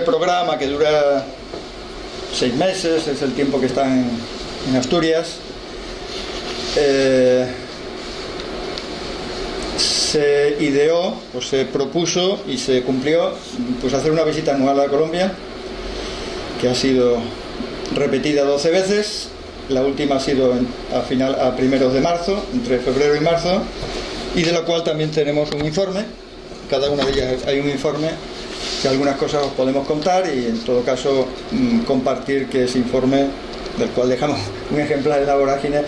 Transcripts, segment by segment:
programa que dura 6 meses, es el tiempo que está en Asturias. Se ideó, pues se propuso y se cumplió, pues hacer una visita anual a Colombia, que ha sido repetida 12 veces. La última ha sido a primeros de marzo, entre febrero y marzo, y de la cual también tenemos un informe. Cada una de ellas hay un informe, que algunas cosas os podemos contar y en todo caso compartir que ese informe, del cual dejamos un ejemplar en la vorágine,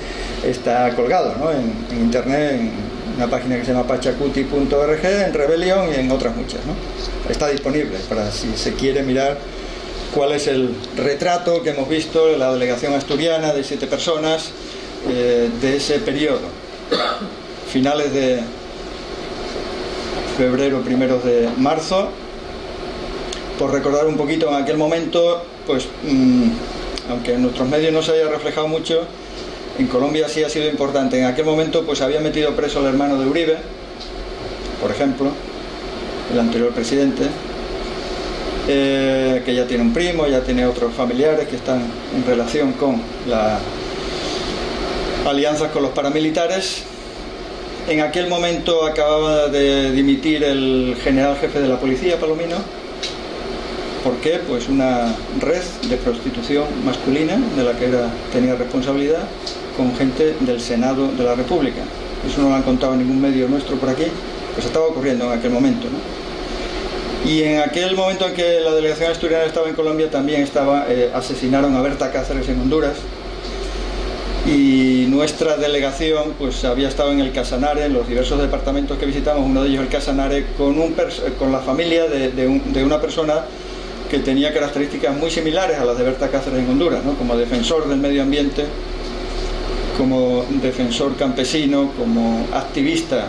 está colgado, ¿no?, en internet, en una página que se llama pachacuti.org, en Rebelión y en otras muchas, ¿no? Está disponible para si se quiere mirar cuál es el retrato que hemos visto de la delegación asturiana de 7 personas de ese periodo, finales de febrero, primeros de marzo. Por recordar un poquito, en aquel momento, pues aunque en nuestros medios no se haya reflejado mucho, en Colombia sí ha sido importante. En aquel momento pues había metido preso al hermano de Uribe, por ejemplo, el anterior presidente, que ya tiene un primo, ya tiene otros familiares que están en relación con las alianzas con los paramilitares. En aquel momento acababa de dimitir el general jefe de la policía, Palomino. ¿Por qué? Pues una red de prostitución masculina de la que tenía responsabilidad, con gente del Senado de la República. Eso no lo han contado en ningún medio nuestro por aquí, pues estaba ocurriendo en aquel momento, ¿no? Y en aquel momento en que la delegación asturiana estaba en Colombia, también asesinaron a Berta Cáceres en Honduras, y nuestra delegación pues había estado en el Casanare, en los diversos departamentos que visitamos, uno de ellos el Casanare, con la familia de una persona que tenía características muy similares a las de Berta Cáceres en Honduras, ¿no?, como defensor del medio ambiente, como defensor campesino, como activista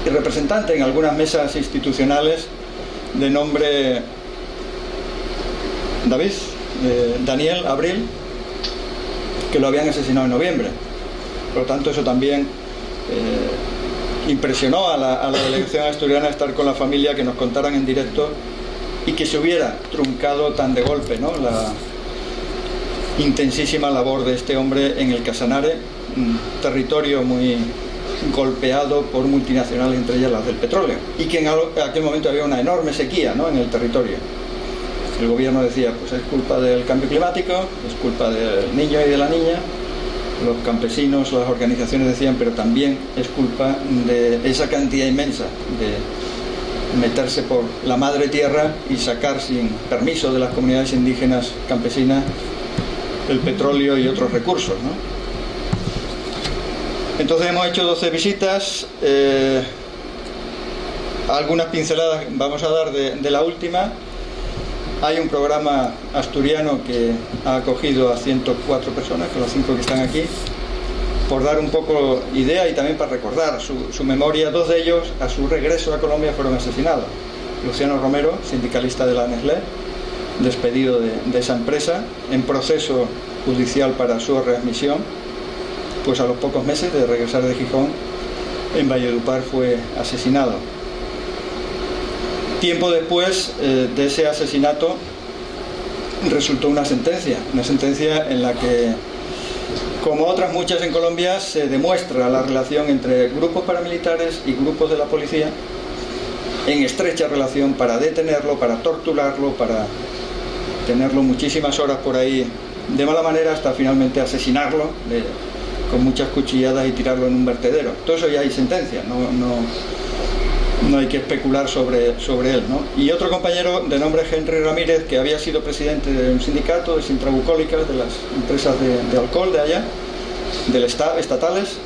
y representante en algunas mesas institucionales, de nombre Daniel Abril, que lo habían asesinado en noviembre. Por lo tanto, eso también impresionó a la delegación asturiana, estar con la familia, que nos contaran en directo y que se hubiera truncado tan de golpe, ¿no?, la intensísima labor de este hombre en el Casanare, un territorio muy golpeado por multinacionales, entre ellas las del petróleo, y que en aquel momento había una enorme sequía, ¿no?, en el territorio. El gobierno decía, pues es culpa del cambio climático, es culpa del niño y de la niña. Los campesinos, las organizaciones decían, pero también es culpa de esa cantidad inmensa de meterse por la madre tierra y sacar sin permiso de las comunidades indígenas campesinas el petróleo y otros recursos, ¿no? Entonces hemos hecho 12 visitas, algunas pinceladas vamos a dar de la última. Hay un programa asturiano que ha acogido a 104 personas, que las 5 que están aquí, por dar un poco idea y también para recordar su memoria. 2 de ellos, a su regreso a Colombia, fueron asesinados. Luciano Romero, sindicalista de la Nestlé, despedido de esa empresa, en proceso judicial para su readmisión, pues a los pocos meses de regresar de Gijón, en Valledupar, fue asesinado. Tiempo después de ese asesinato resultó una sentencia en la que, como otras muchas en Colombia, se demuestra la relación entre grupos paramilitares y grupos de la policía, en estrecha relación, para detenerlo, para torturarlo, para tenerlo muchísimas horas por ahí de mala manera, hasta finalmente asesinarlo con muchas cuchilladas y tirarlo en un vertedero. Todo eso ya hay sentencia, no hay que especular sobre él, ¿no? Y otro compañero de nombre Henry Ramírez, que había sido presidente de un sindicato de sintrabucólicas, de las empresas de alcohol de allá, estatales,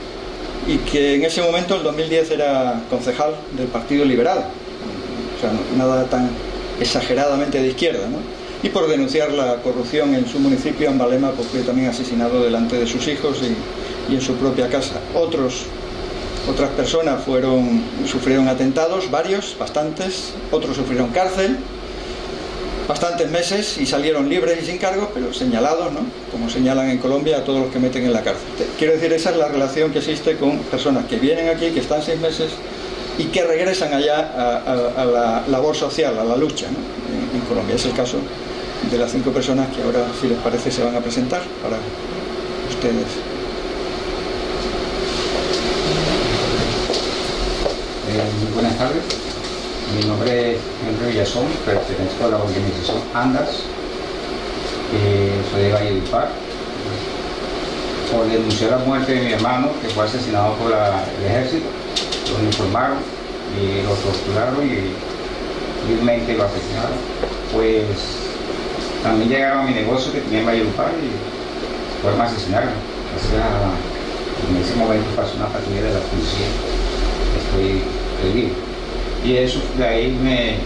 y que en ese momento, en 2010, era concejal del Partido Liberal, o sea, nada tan exageradamente de izquierda, ¿no? Y por denunciar la corrupción en su municipio, en Ambalema, pues fue también asesinado delante de sus hijos y en su propia casa. Otras personas sufrieron atentados, bastantes, otros sufrieron cárcel, bastantes meses, y salieron libres y sin cargos, pero señalados, ¿no?, como señalan en Colombia a todos los que meten en la cárcel. Quiero decir, esa es la relación que existe con personas que vienen aquí, que están 6 meses y que regresan allá a la labor social, a la lucha, ¿no?, en Colombia. Es el caso de las 5 personas que ahora, si les parece, se van a presentar para ustedes. Muy buenas tardes. Mi nombre es Henry Villazón, pertenezco a la organización ANDAS. Soy de Valledupar. Por denunciar la muerte de mi hermano, que fue asesinado por el ejército, lo uniformaron y lo torturaron y vilmente lo asesinaron. Pues también llegaron a mi negocio que tenía en Valledupar y fueron a asesinarme. O sea, en ese momento pasó una patrulla de la policía. Estoy vivo. Y eso, de ahí me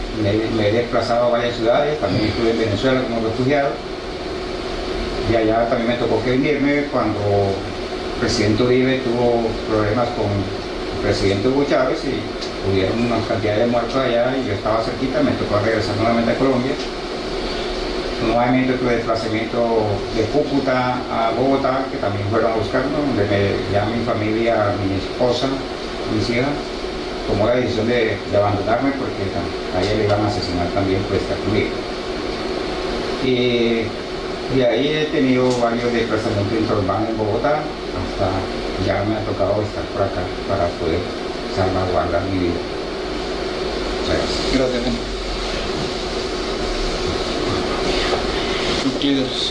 he desplazado a varias ciudades. También estuve en Venezuela como refugiado. Y allá también me tocó que venirme cuando el presidente Uribe tuvo problemas con el presidente Hugo Chávez y hubieron una cantidad de muertos allá y yo estaba cerquita, me tocó regresar nuevamente a Colombia. Nuevamente tuve desplazamiento de Cúcuta a Bogotá, que también fueron a buscarme, donde ya mi familia, mi esposa, mis hijas, tomó la decisión de abandonarme porque a ella le iban a asesinar también por estar conmigo. Y ahí he tenido varios desplazamientos interurbanos en Bogotá, hasta ya me ha tocado estar por acá para poder salvaguardar mi vida. Gracias. Euclides.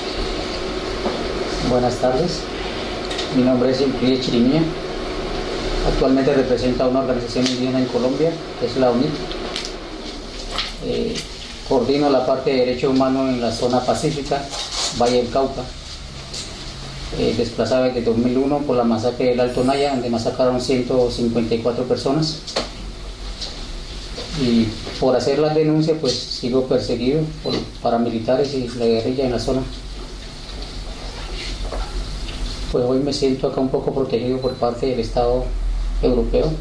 Buenas tardes, mi nombre es Euclides Chirimía. Actualmente representa una organización indígena en Colombia, que es la UNIT. Coordino la parte de derechos humanos en la zona pacífica, Valle del Cauca. Desplazada desde 2001 por la masacre del Alto Naya, donde masacraron 154 personas. Y por hacer las denuncias, pues sigo perseguido por paramilitares y la guerrilla en la zona. Pues hoy me siento acá un poco protegido por parte del Estado europeo,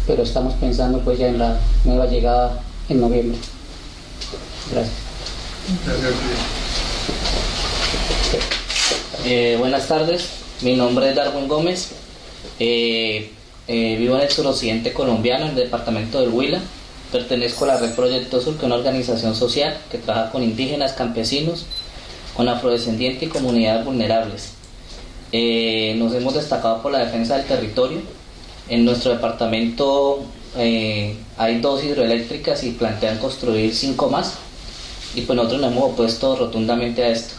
pero estamos pensando pues ya en la nueva llegada en noviembre. Gracias. Buenas tardes, mi nombre es Darwin Gómez, vivo en el suroccidente colombiano, en el departamento del Huila. Pertenezco a la Red Proyecto Sur, que es una organización social que trabaja con indígenas, campesinos, con afrodescendientes y comunidades vulnerables. Nos hemos destacado por la defensa del territorio. En nuestro departamento hay 2 hidroeléctricas y plantean construir 5 más, y pues nosotros nos hemos opuesto rotundamente a esto.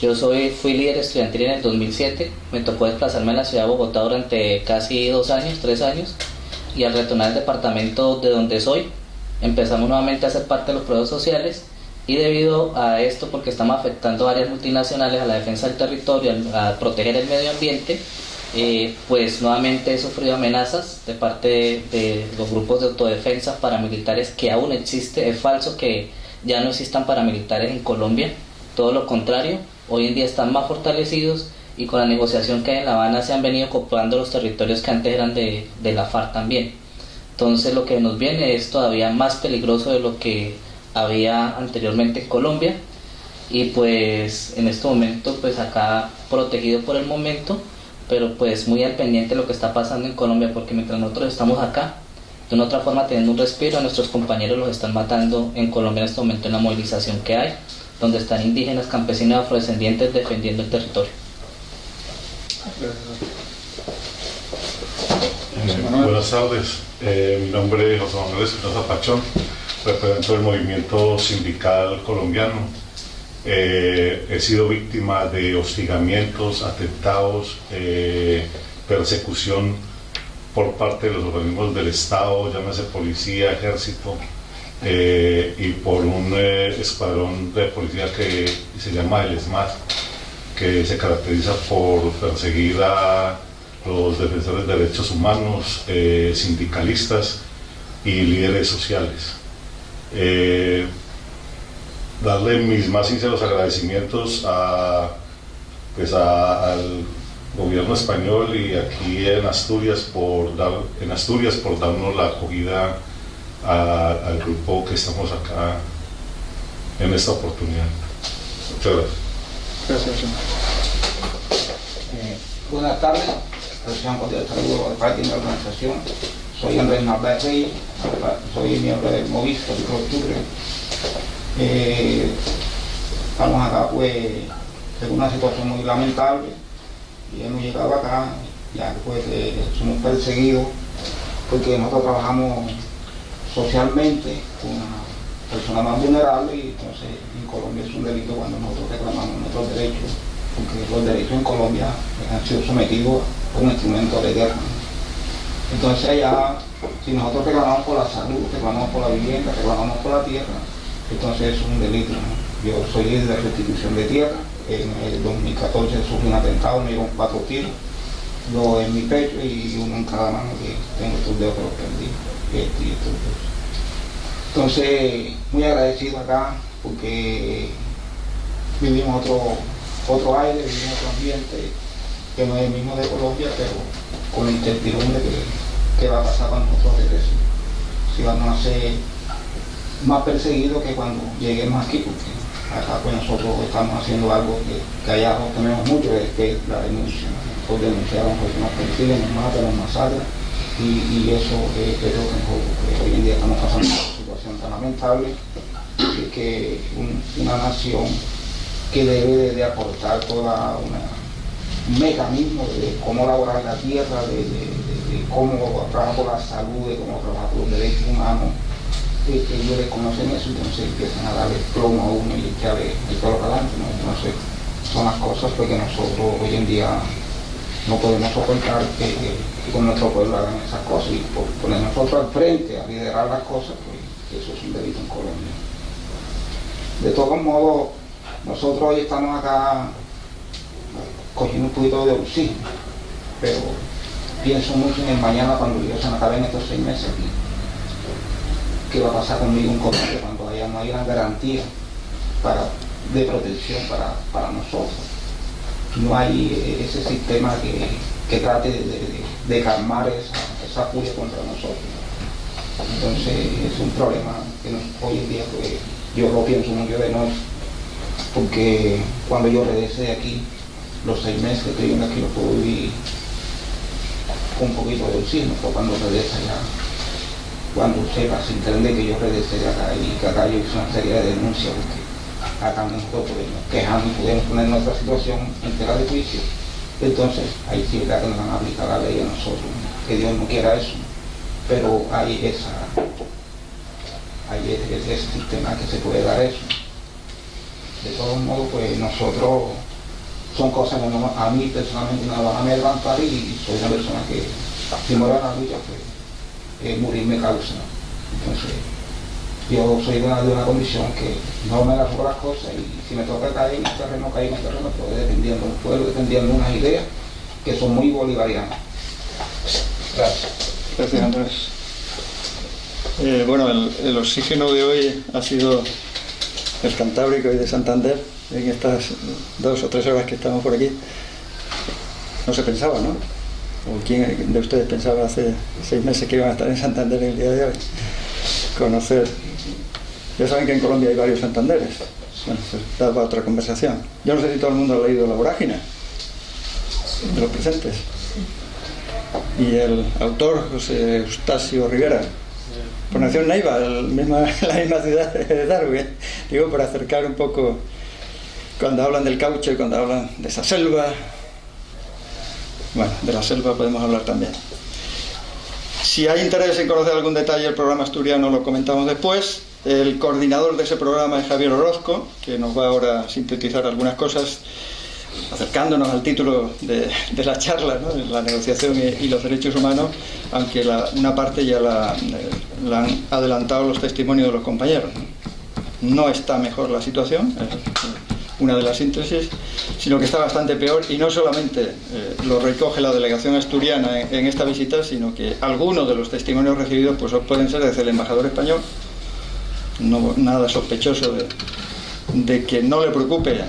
Yo fui líder estudiantil en el 2007, me tocó desplazarme a la ciudad de Bogotá durante casi 2 años, 3 años, y al retornar al departamento de donde soy, empezamos nuevamente a ser parte de los procesos sociales, y debido a esto, porque estamos afectando a áreas multinacionales, a la defensa del territorio, a proteger el medio ambiente, pues nuevamente he sufrido amenazas de parte de los grupos de autodefensa paramilitares, que aún existe. Es falso que ya no existan paramilitares en Colombia, todo lo contrario, hoy en día están más fortalecidos, y con la negociación que hay en La Habana se han venido ocupando los territorios que antes eran de la FARC también. Entonces lo que nos viene es todavía más peligroso de lo que había anteriormente en Colombia, y pues en este momento pues acá protegido por el momento, pero pues muy al pendiente de lo que está pasando en Colombia, porque mientras nosotros estamos acá, de una otra forma teniendo un respiro, nuestros compañeros los están matando en Colombia en este momento, en la movilización que hay, donde están indígenas, campesinos y afrodescendientes defendiendo el territorio. Buenas tardes, mi nombre es José Manuel Espinosa Pachón, represento el movimiento sindical colombiano. He sido víctima de hostigamientos, atentados, persecución por parte de los organismos del Estado, llámese policía, ejército, y por un escuadrón de policía que se llama el SMAT, que se caracteriza por perseguir a los defensores de derechos humanos, sindicalistas y líderes sociales. Darle mis más sinceros agradecimientos al gobierno español y aquí en Asturias por darnos la acogida al grupo que estamos acá en esta oportunidad. Muchas gracias. Gracias. Buenas tardes, saludo de parte de mi organización. Soy Andrés Narváez Reyes, soy miembro del Movimiento de Octubre. Estamos acá pues en una situación muy lamentable y hemos llegado acá ya pues somos perseguidos porque nosotros trabajamos socialmente con una persona más vulnerable y entonces en Colombia es un delito cuando nosotros reclamamos nuestros derechos, porque los derechos en Colombia han sido sometidos a un instrumento de guerra. Entonces allá, si nosotros reclamamos por la salud, reclamamos por la vivienda, reclamamos por la tierra, entonces es un delito, ¿no? Yo soy líder de restitución de tierra. En el 2014 sufrí un atentado, me dieron 4 tiros, 2 en mi pecho y 1 en cada mano, que tengo estos dedos que los perdí. Entonces, muy agradecido acá porque vivimos otro aire, vivimos otro ambiente que no es el mismo de Colombia, pero con la incertidumbre que va a pasar cuando nosotros regresemos. Si vamos a ser más perseguidos que cuando lleguemos aquí, porque acá pues nosotros estamos haciendo algo que allá no tenemos mucho, que es la denuncia. Nosotros denunciamos porque nos persiguen, nos matan, nos masacran, y eso es lo que nosotros hoy en día estamos pasando una situación tan lamentable, que una nación que debe de aportar toda un mecanismo de cómo elaborar la tierra, de cómo trabajar por la salud, de cómo trabajar por los derechos humanos, ellos desconocen eso, entonces empiezan a darle plomo a uno y echarle el pelo para adelante, ¿no? Entonces son las cosas que nosotros hoy en día no podemos soportar que con nuestro pueblo hagan esas cosas, y poner nosotros al frente a liderar las cosas, pues eso es un delito en Colombia. De todos modos, nosotros hoy estamos acá cogiendo un poquito de oxígeno, pero pienso mucho en el mañana cuando yo se me acaben estos 6 meses aquí. ¿Qué va a pasar conmigo en Colombia cuando no hay una garantía de protección para nosotros? No hay ese sistema que trate de calmar esa furia contra nosotros. Entonces es un problema que hoy en día pues, yo lo pienso mucho de noche, porque cuando yo regrese de aquí, los 6 meses que estoy viviendo aquí los puedo vivir con un poquito de oxígeno, pero cuando regrese allá, cuando sepa, se entiende que yo regresé de acá y que acá yo hice una serie de denuncias, porque acá nosotros podemos quejarnos y podemos poner nuestra situación entera de juicio, entonces ahí sí es verdad que nos van a aplicar la ley a nosotros, que Dios no quiera eso, pero hay ese sistema que se puede dar eso. De todos modos, pues nosotros, son cosas que a mí personalmente me van a levantar, y soy una persona que si muero en la lucha, pues morir me causa. Entonces, yo soy de una condición que no me agarro las cosas, y si me toca caer en el terreno, pero defendiendo unas ideas que son muy bolivarianas. Gracias. Gracias, Andrés. Bueno, el oxígeno de hoy ha sido el Cantábrico y de Santander. En estas 2 o 3 horas que estamos por aquí, no se pensaba, ¿no? ¿O quién de ustedes pensaba hace 6 meses que iban a estar en Santander el día de hoy? Conocer. Ya saben que en Colombia hay varios Santanderes. Bueno, pues da para otra conversación. Yo no sé si todo el mundo ha leído La Vorágine de los presentes. Y el autor, José Eustacio Rivera, pues nació en Neiva, la misma ciudad de Darwin. Digo, para acercar un poco, cuando hablan del caucho y cuando hablan de esa selva. Bueno, de la selva podemos hablar también. Si hay interés en conocer algún detalle del programa asturiano, lo comentamos después. El coordinador de ese programa es Javier Orozco, que nos va ahora a sintetizar algunas cosas, acercándonos al título de la charla, ¿no? La negociación y los derechos humanos, aunque una parte ya la han adelantado los testimonios de los compañeros. No está mejor la situación, una de las síntesis, sino que está bastante peor, y no solamente lo recoge la delegación asturiana en esta visita, sino que algunos de los testimonios recibidos pues pueden ser desde el embajador español, no nada sospechoso de que no le preocupe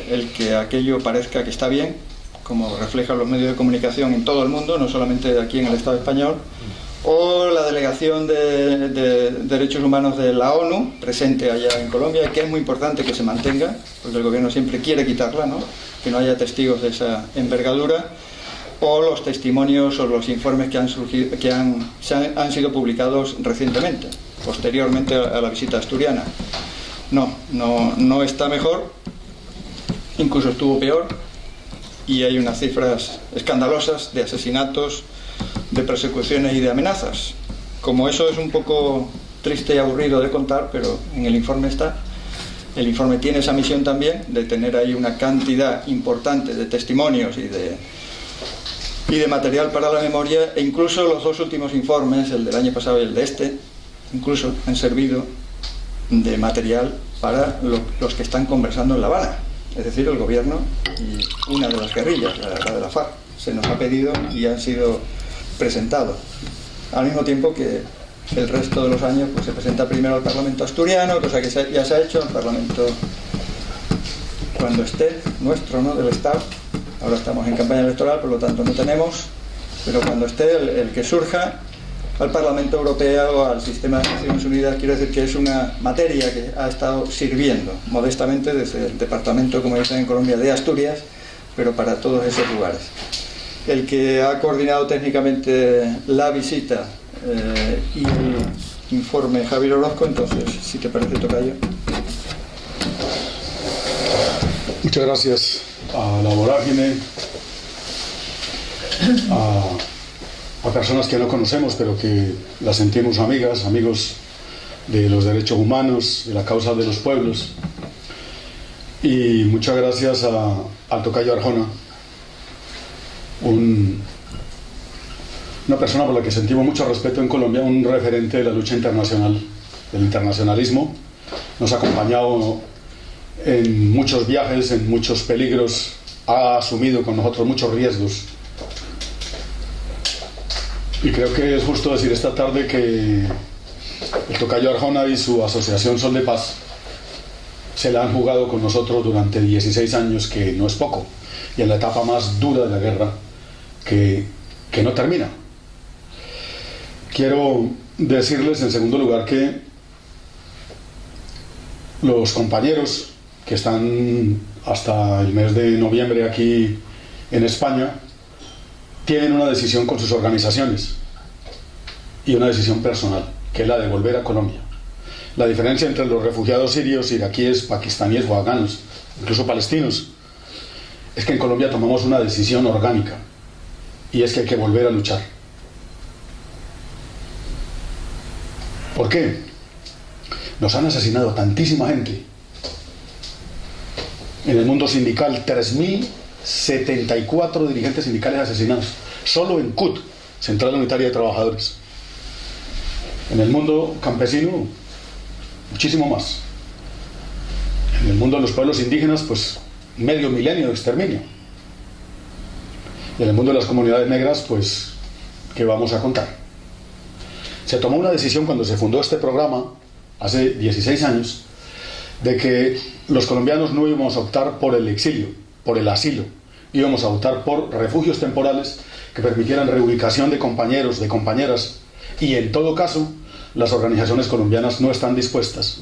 el que aquello parezca que está bien, como reflejan los medios de comunicación en todo el mundo, no solamente aquí en el Estado español, o la delegación de derechos humanos de la ONU presente allá en Colombia, que es muy importante que se mantenga, porque el gobierno siempre quiere quitarla, ¿no? Que no haya testigos de esa envergadura, o los testimonios o los informes que han sido publicados recientemente, posteriormente a la visita asturiana. no está mejor, incluso estuvo peor, y hay unas cifras escandalosas de asesinatos, de persecuciones y de amenazas. Como eso es un poco triste y aburrido de contar, pero en el informe está. El informe tiene esa misión también, de tener ahí una cantidad importante de testimonios y de material para la memoria, e incluso los dos últimos informes, el del año pasado y el de este, incluso han servido de material para los que están conversando en La Habana, es decir, el gobierno y una de las guerrillas, la de la FARC. Se nos ha pedido y han sido presentados, al mismo tiempo que el resto de los años pues se presenta primero al Parlamento asturiano, cosa que ya se ha hecho, al Parlamento cuando esté nuestro, ¿no?, del Estado. Ahora estamos en campaña electoral, por lo tanto no tenemos, pero cuando esté el que surja, al Parlamento Europeo o al sistema de Naciones Unidas. Quiero decir que es una materia que ha estado sirviendo modestamente desde el departamento, como dicen en Colombia, de Asturias, pero para todos esos lugares. El que ha coordinado técnicamente la visita y el informe, Javier Orozco. Entonces, si te parece, tocayo. Muchas gracias a la Vorágine, a personas que no conocemos pero que las sentimos amigas, amigos de los derechos humanos, de la causa de los pueblos, y muchas gracias al tocayo Arjona, una persona por la que sentimos mucho respeto en Colombia, un referente de la lucha internacional, del internacionalismo. Nos ha acompañado en muchos viajes, en muchos peligros, ha asumido con nosotros muchos riesgos. Y creo que es justo decir esta tarde que el tocayo Arjona y su asociación Sol de Paz se la han jugado con nosotros durante 16 años, que no es poco, y en la etapa más dura de la guerra que no termina. Quiero decirles en segundo lugar que los compañeros que están hasta el mes de noviembre aquí en España tienen una decisión con sus organizaciones y una decisión personal, que es la de volver a Colombia. La diferencia entre los refugiados sirios, iraquíes, pakistaníes o afganos, incluso palestinos, es que en Colombia tomamos una decisión orgánica, y es que hay que volver a luchar. ¿Por qué? Nos han asesinado tantísima gente. En el mundo sindical, 3.074 dirigentes sindicales asesinados, solo en CUT, Central Unitaria de Trabajadores. En el mundo campesino, muchísimo más. En el mundo de los pueblos indígenas, pues medio milenio de exterminio. Y en el mundo de las comunidades negras, pues, ¿qué vamos a contar? Se tomó una decisión cuando se fundó este programa, hace 16 años, de que los colombianos no íbamos a optar por el exilio, por el asilo, íbamos a optar por refugios temporales que permitieran reubicación de compañeros, de compañeras, y en todo caso, las organizaciones colombianas no están dispuestas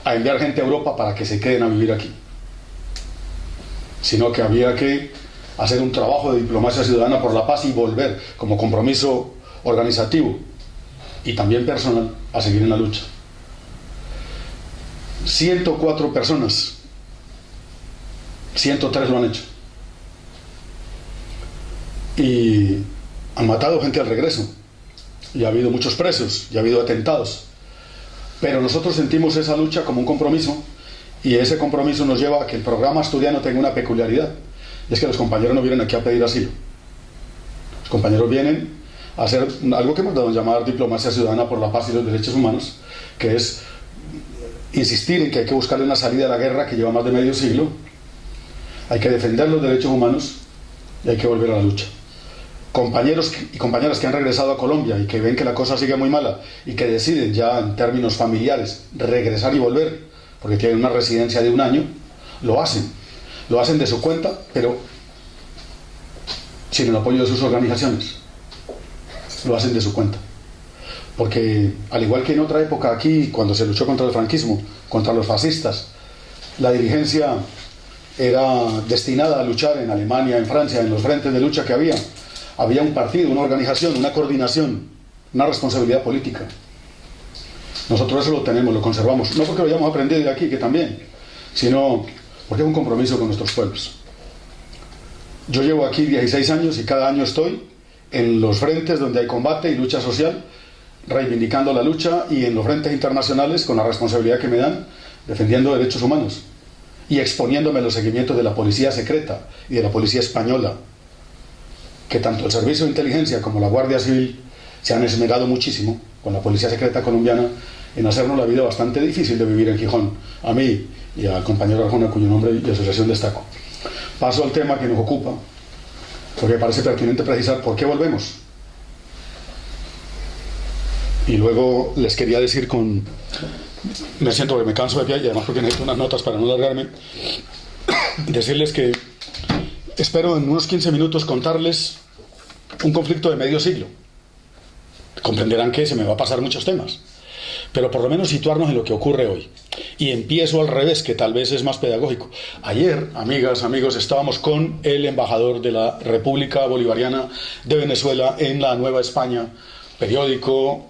a enviar gente a Europa para que se queden a vivir aquí, sino que había que hacer un trabajo de diplomacia ciudadana por la paz y volver como compromiso organizativo y también personal a seguir en la lucha. 104 personas, 103 lo han hecho, y han matado gente al regreso, y ha habido muchos presos, y ha habido atentados, pero nosotros sentimos esa lucha como un compromiso, y ese compromiso nos lleva a que el programa asturiano tenga una peculiaridad, y es que los compañeros no vienen aquí a pedir asilo. Los compañeros vienen a hacer algo que hemos dado a llamar diplomacia ciudadana por la paz y los derechos humanos, que es insistir en que hay que buscarle una salida a la guerra que lleva más de medio siglo, hay que defender los derechos humanos y hay que volver a la lucha. Compañeros y compañeras que han regresado a Colombia y que ven que la cosa sigue muy mala y que deciden ya en términos familiares regresar y volver porque tienen una residencia de 1 año, lo hacen de su cuenta, pero sin el apoyo de sus organizaciones, lo hacen de su cuenta. Porque al igual que en otra época aquí, cuando se luchó contra el franquismo, contra los fascistas, la dirigencia era destinada a luchar en Alemania, en Francia, en los frentes de lucha que había un partido, una organización, una coordinación, una responsabilidad política. Nosotros eso lo tenemos, lo conservamos, no porque lo hayamos aprendido de aquí, que también, sino porque es un compromiso con nuestros pueblos. Yo llevo aquí 16 años y cada año estoy en los frentes donde hay combate y lucha social, reivindicando la lucha, y en los frentes internacionales, con la responsabilidad que me dan, defendiendo derechos humanos y exponiéndome a los seguimientos de la policía secreta y de la policía española, que tanto el Servicio de Inteligencia como la Guardia Civil se han esmerado muchísimo con la policía secreta colombiana en hacernos la vida bastante difícil de vivir en Gijón, a mí y al compañero Arjona, cuyo nombre y asociación destaco. Paso al tema que nos ocupa, porque me parece pertinente precisar por qué volvemos. Y luego les quería decir me siento que me canso de pie, y además porque necesito unas notas para no alargarme, decirles que espero en unos 15 minutos contarles un conflicto de medio siglo. Comprenderán que se me va a pasar muchos temas, pero por lo menos situarnos en lo que ocurre hoy. Y empiezo al revés, que tal vez es más pedagógico. Ayer, amigas, amigos, estábamos con el embajador de la República Bolivariana de Venezuela en la Nueva España, periódico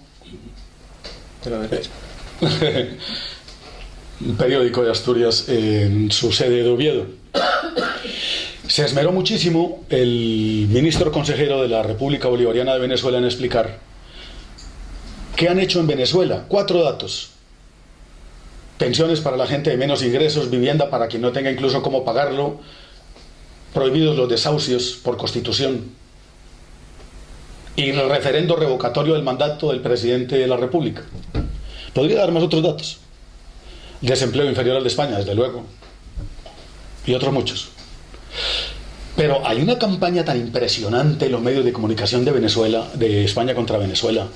un periódico de Asturias, en su sede de Oviedo. Se esmeró muchísimo el ministro consejero de la República Bolivariana de Venezuela en explicar qué han hecho en Venezuela. 4 datos: pensiones para la gente de menos ingresos, vivienda para quien no tenga incluso cómo pagarlo, prohibidos los desahucios por constitución, y el referendo revocatorio del mandato del presidente de la República. Podría dar más otros datos. Desempleo inferior al de España, desde luego, y otros muchos. Pero hay una campaña tan impresionante en los medios de comunicación de Venezuela, de España contra Venezuela,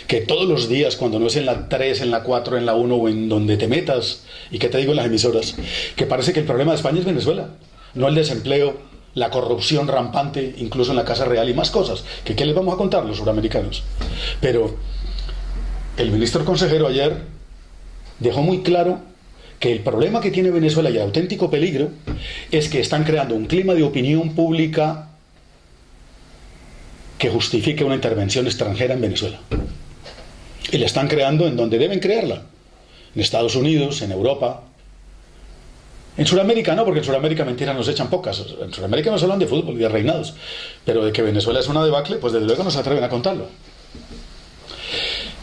que todos los días, cuando no es en la 3, en la 4, en la 1 o en donde te metas, y que te digo en las emisoras, que parece que el problema de España es Venezuela, no el desempleo, la corrupción rampante, incluso en la Casa Real y más cosas, que ¿qué les vamos a contar los suramericanos? Pero el ministro consejero ayer dejó muy claro que el problema que tiene Venezuela y el auténtico peligro es que están creando un clima de opinión pública que justifique una intervención extranjera en Venezuela. Y la están creando en donde deben crearla: en Estados Unidos, en Europa. En Sudamérica no, porque en Sudamérica mentiras nos echan pocas. En Sudamérica nos hablan de fútbol y de reinados, pero de que Venezuela es una debacle, pues desde luego no se atreven a contarlo.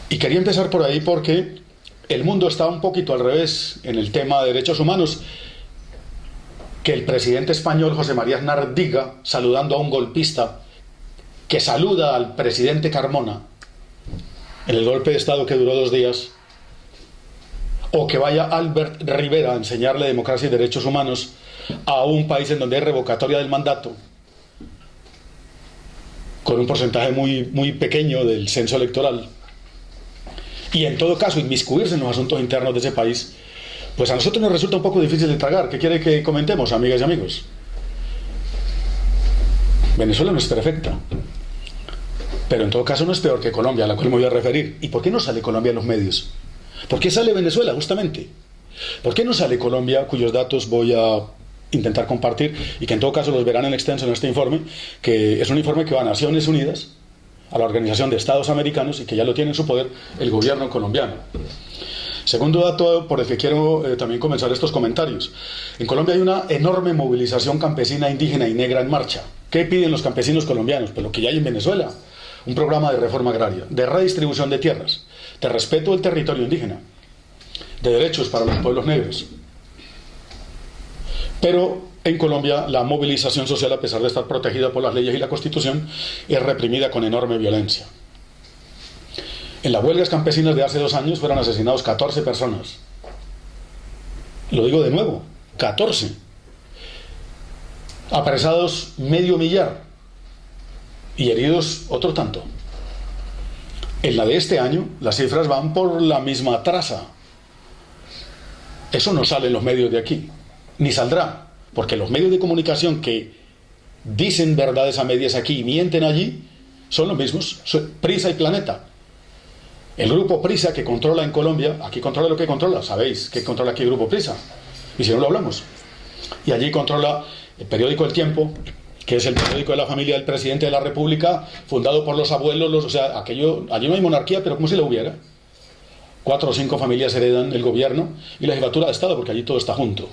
Y quería empezar por ahí porque el mundo está un poquito al revés en el tema de derechos humanos. Que el presidente español José María Aznar diga, saludando a un golpista que saluda al presidente Carmona en el golpe de Estado que duró 2 días, o que vaya Albert Rivera a enseñarle democracia y derechos humanos a un país en donde hay revocatoria del mandato, con un porcentaje muy, muy pequeño del censo electoral, y en todo caso inmiscuirse en los asuntos internos de ese país, pues a nosotros nos resulta un poco difícil de tragar. ¿Qué quiere que comentemos, amigas y amigos? Venezuela no es perfecta, pero en todo caso no es peor que Colombia, a la cual me voy a referir. ¿Y por qué no sale Colombia en los medios? ¿Por qué sale Venezuela, justamente? ¿Por qué no sale Colombia, cuyos datos voy a intentar compartir y que en todo caso los verán en extenso en este informe, que es un informe que va a Naciones Unidas, a la Organización de Estados Americanos, y que ya lo tiene en su poder el gobierno colombiano? Segundo dato por el que quiero también comenzar estos comentarios. En Colombia hay una enorme movilización campesina, indígena y negra en marcha. ¿Qué piden los campesinos colombianos? Pues lo que ya hay en Venezuela: un programa de reforma agraria, de redistribución de tierras, de respeto del territorio indígena, de derechos para los pueblos negros. Pero en Colombia la movilización social, a pesar de estar protegida por las leyes y la Constitución, es reprimida con enorme violencia. En las huelgas campesinas de hace 2 años fueron asesinados 14 personas. Lo digo de nuevo, 14. Apresados 500.000 y heridos otro tanto. En la de este año las cifras van por la misma traza. Eso no sale en los medios de aquí, ni saldrá, porque los medios de comunicación que dicen verdades a medias aquí y mienten allí son los mismos: Prisa y Planeta. El grupo Prisa, que controla en Colombia, aquí controla lo que controla, sabéis que controla aquí el grupo Prisa, y si no lo hablamos. Y allí controla el periódico El Tiempo, que es el periódico de la familia del presidente de la República, fundado por los abuelos, o sea, allí no hay monarquía, pero como si la hubiera. 4 o 5 familias heredan el gobierno y la jefatura de Estado, porque allí todo está junto.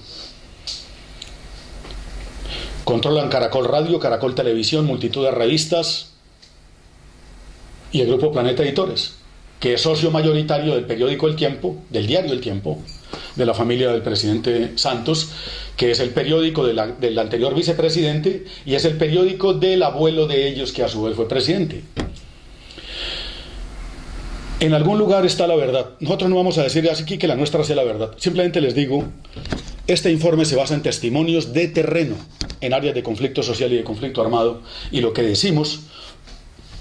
Controlan Caracol Radio, Caracol Televisión, multitud de revistas y el grupo Planeta Editores, que es socio mayoritario del periódico El Tiempo, del diario El Tiempo, de la familia del presidente Santos, que es el periódico del anterior vicepresidente y es el periódico del abuelo de ellos, que a su vez fue presidente. En algún lugar está la verdad. Nosotros no vamos a decir aquí que la nuestra sea la verdad. Simplemente les digo, este informe se basa en testimonios de terreno, en áreas de conflicto social y de conflicto armado, y lo que decimos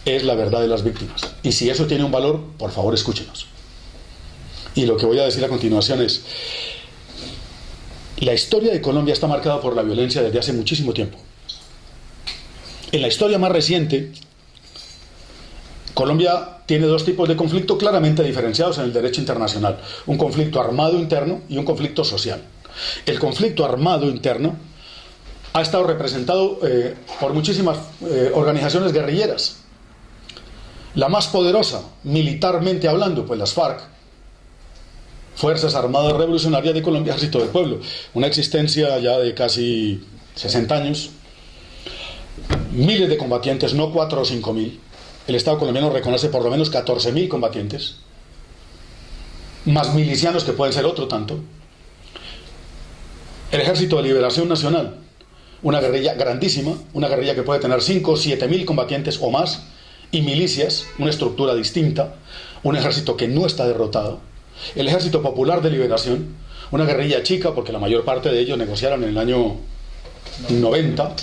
es la verdad de las víctimas. Y si eso tiene un valor, por favor escúchenos. Y lo que voy a decir a continuación es: la historia de Colombia está marcada por la violencia desde hace muchísimo tiempo. En la historia más reciente, Colombia tiene 2 tipos de conflicto claramente diferenciados en el derecho internacional: un conflicto armado interno y un conflicto social. El conflicto armado interno ha estado representado por muchísimas organizaciones guerrilleras. La más poderosa, militarmente hablando, pues las FARC, Fuerzas Armadas Revolucionarias de Colombia, Ejército del Pueblo, una existencia ya de casi 60 años, miles de combatientes, no 4 o 5 mil. El Estado colombiano reconoce por lo menos 14.000 combatientes, más milicianos que pueden ser otro tanto. El Ejército de Liberación Nacional, una guerrilla grandísima, una guerrilla que puede tener 5 o 7.000 combatientes o más, y milicias, una estructura distinta, un ejército que no está derrotado. El Ejército Popular de Liberación, una guerrilla chica, porque la mayor parte de ellos negociaron en el año 90,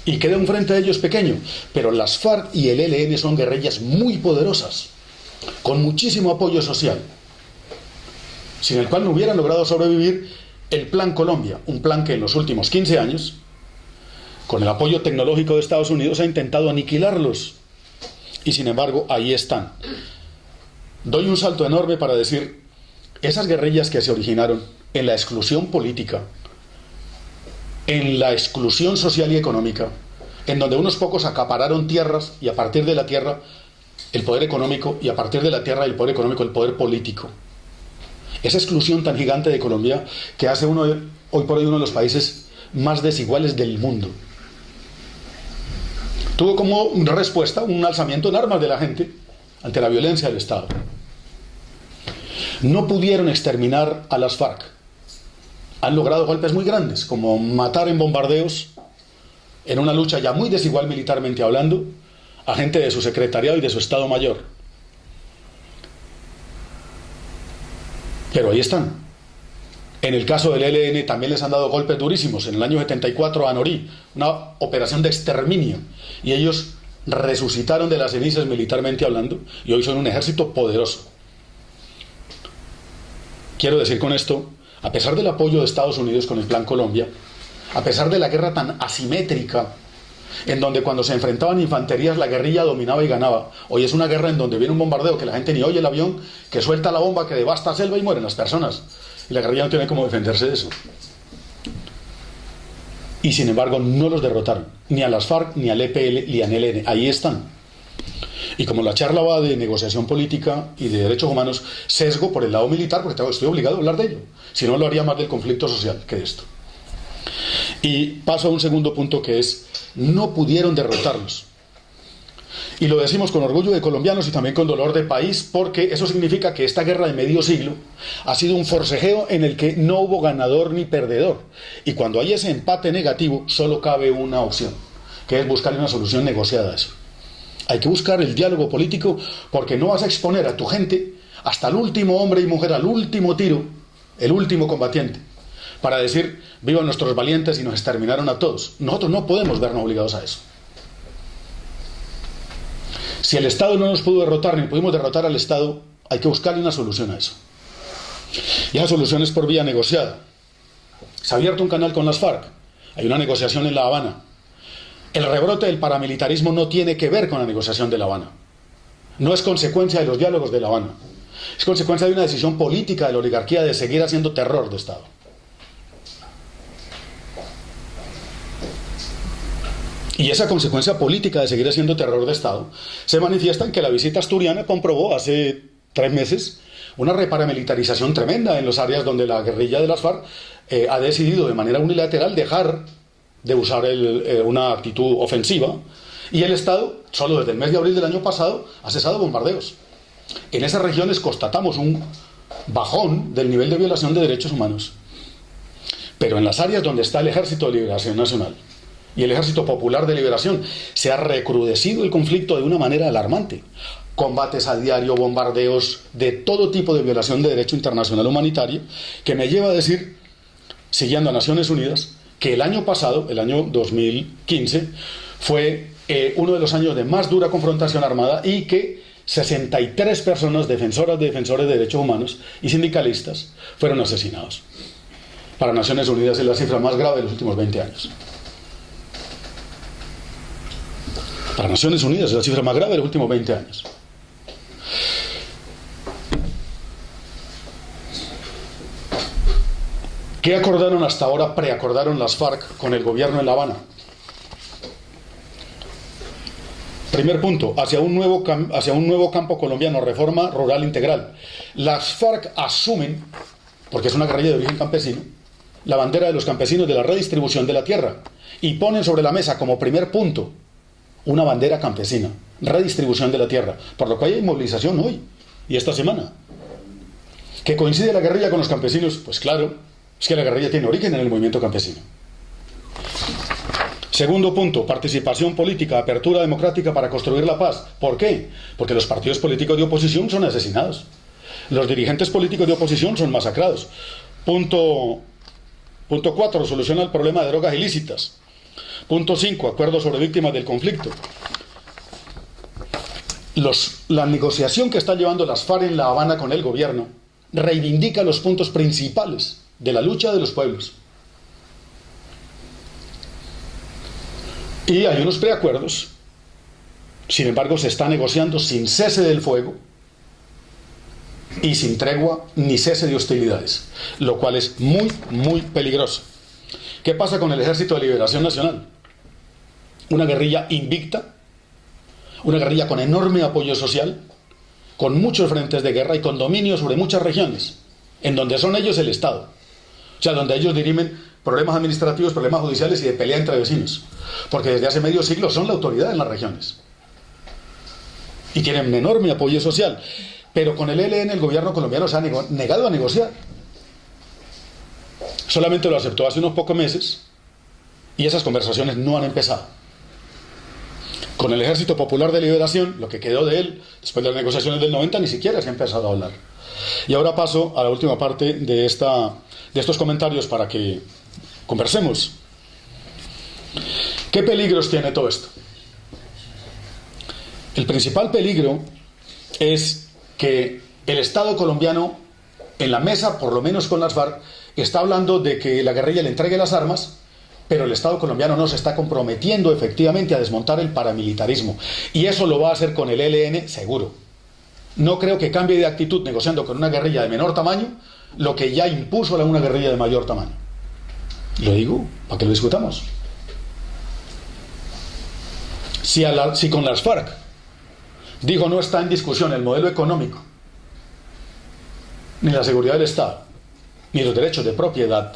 y queda un frente de ellos pequeño, pero las FARC y el ELN son guerrillas muy poderosas, con muchísimo apoyo social, sin el cual no hubieran logrado sobrevivir el Plan Colombia, un plan que en los últimos 15 años, con el apoyo tecnológico de Estados Unidos, ha intentado aniquilarlos, y sin embargo ahí están. Doy un salto enorme para decir, esas guerrillas que se originaron en la exclusión política, en la exclusión social y económica, en donde unos pocos acapararon tierras y a partir de la tierra el poder económico, y a partir de la tierra y el poder económico el poder político. Esa exclusión tan gigante de Colombia que hace hoy por hoy uno de los países más desiguales del mundo. Tuvo como respuesta un alzamiento en armas de la gente ante la violencia del Estado. No pudieron exterminar a las FARC. Han logrado golpes muy grandes, como matar en bombardeos, en una lucha ya muy desigual militarmente hablando, a gente de su secretariado y de su Estado Mayor. Pero ahí están. En el caso del ELN también les han dado golpes durísimos. En el año 74 a Norí, una operación de exterminio, y ellos resucitaron de las cenizas militarmente hablando, y hoy son un ejército poderoso. Quiero decir con esto, a pesar del apoyo de Estados Unidos con el Plan Colombia, a pesar de la guerra tan asimétrica, en donde cuando se enfrentaban infanterías la guerrilla dominaba y ganaba, hoy es una guerra en donde viene un bombardeo que la gente ni oye el avión, que suelta la bomba, que devasta selva y mueren las personas, y la guerrilla no tiene cómo defenderse de eso. Y sin embargo no los derrotaron, ni a las FARC, ni al EPL, ni al ELN. Ahí están. Y como la charla va de negociación política y de derechos humanos, sesgo por el lado militar, porque estoy obligado a hablar de ello. Si no, lo haría más del conflicto social que de esto. Y paso a un segundo punto, que es: no pudieron derrotarlos. Y lo decimos con orgullo de colombianos y también con dolor de país, porque eso significa que esta guerra de medio siglo ha sido un forcejeo en el que no hubo ganador ni perdedor. Y cuando hay ese empate negativo, solo cabe una opción, que es buscar una solución negociada a eso. Hay que buscar el diálogo político, porque no vas a exponer a tu gente hasta el último hombre y mujer, al último tiro, el último combatiente, para decir: vivan nuestros valientes y nos exterminaron a todos. Nosotros no podemos vernos obligados a eso. Si el Estado no nos pudo derrotar, ni pudimos derrotar al Estado, hay que buscarle una solución a eso. Y esa solución es por vía negociada. Se ha abierto un canal con las FARC. Hay una negociación en La Habana. El rebrote del paramilitarismo no tiene que ver con la negociación de La Habana. No es consecuencia de los diálogos de La Habana. Es consecuencia de una decisión política de la oligarquía de seguir haciendo terror de Estado. Y esa consecuencia política de seguir haciendo terror de Estado se manifiesta en que la visita asturiana comprobó hace 3 meses una reparamilitarización tremenda en las áreas donde la guerrilla de las FARC ha decidido de manera unilateral dejar de usar una actitud ofensiva, y el Estado, solo desde el mes de abril del año pasado, ha cesado bombardeos. En esas regiones constatamos un bajón del nivel de violación de derechos humanos. Pero en las áreas donde está el Ejército de Liberación Nacional y el Ejército Popular de Liberación, se ha recrudecido el conflicto de una manera alarmante. Combates a diario, bombardeos, de todo tipo de violación de derecho internacional humanitario, que me lleva a decir, siguiendo a Naciones Unidas, que el año pasado, el año 2015, fue uno de los años de más dura confrontación armada, y que 63 personas defensores de derechos humanos y sindicalistas fueron asesinados. Para Naciones Unidas es la cifra más grave de los últimos 20 años. Para Naciones Unidas es la cifra más grave de los últimos 20 años. ¿Qué acordaron hasta ahora, preacordaron las FARC con el gobierno en La Habana? Primer punto, hacia un nuevo campo colombiano, reforma rural integral. Las FARC asumen, porque es una guerrilla de origen campesino, la bandera de los campesinos de la redistribución de la tierra, y ponen sobre la mesa como primer punto una bandera campesina, redistribución de la tierra, por lo que hay movilización hoy y esta semana. ¿Que coincide la guerrilla con los campesinos? Pues claro, es que la guerrilla tiene origen en el movimiento campesino. Segundo punto, participación política, apertura democrática para construir la paz. ¿Por qué? Porque los partidos políticos de oposición son asesinados. Los dirigentes políticos de oposición son masacrados. Punto 4, solución al problema de drogas ilícitas. Punto 5, acuerdo sobre víctimas del conflicto. La negociación que están llevando las FARC en La Habana con el gobierno reivindica los puntos principales de la lucha de los pueblos. Y hay unos preacuerdos. Sin embargo, se está negociando sin cese del fuego y sin tregua ni cese de hostilidades, lo cual es muy, muy peligroso. ¿Qué pasa con el Ejército de Liberación Nacional? Una guerrilla invicta, una guerrilla con enorme apoyo social, con muchos frentes de guerra y con dominio sobre muchas regiones, en donde son ellos el Estado. O sea, donde ellos dirimen problemas administrativos, problemas judiciales y de pelea entre vecinos. Porque desde hace medio siglo son la autoridad en las regiones. Y tienen un enorme apoyo social. Pero con el ELN el gobierno colombiano se ha negado a negociar. Solamente lo aceptó hace unos pocos meses y esas conversaciones no han empezado. Con el Ejército Popular de Liberación, lo que quedó de él, después de las negociaciones del 90, ni siquiera se ha empezado a hablar. Y ahora paso a la última parte de estos comentarios para que conversemos. ¿Qué peligros tiene todo esto? El principal peligro es que el Estado colombiano, en la mesa, por lo menos con las FARC, está hablando de que la guerrilla le entregue las armas, pero el Estado colombiano no se está comprometiendo efectivamente a desmontar el paramilitarismo. Y eso lo va a hacer con el ELN seguro. No creo que cambie de actitud negociando con una guerrilla de menor tamaño lo que ya impuso a una guerrilla de mayor tamaño. Lo digo para que lo discutamos. Si con las FARC digo no está en discusión el modelo económico, ni la seguridad del Estado, ni los derechos de propiedad,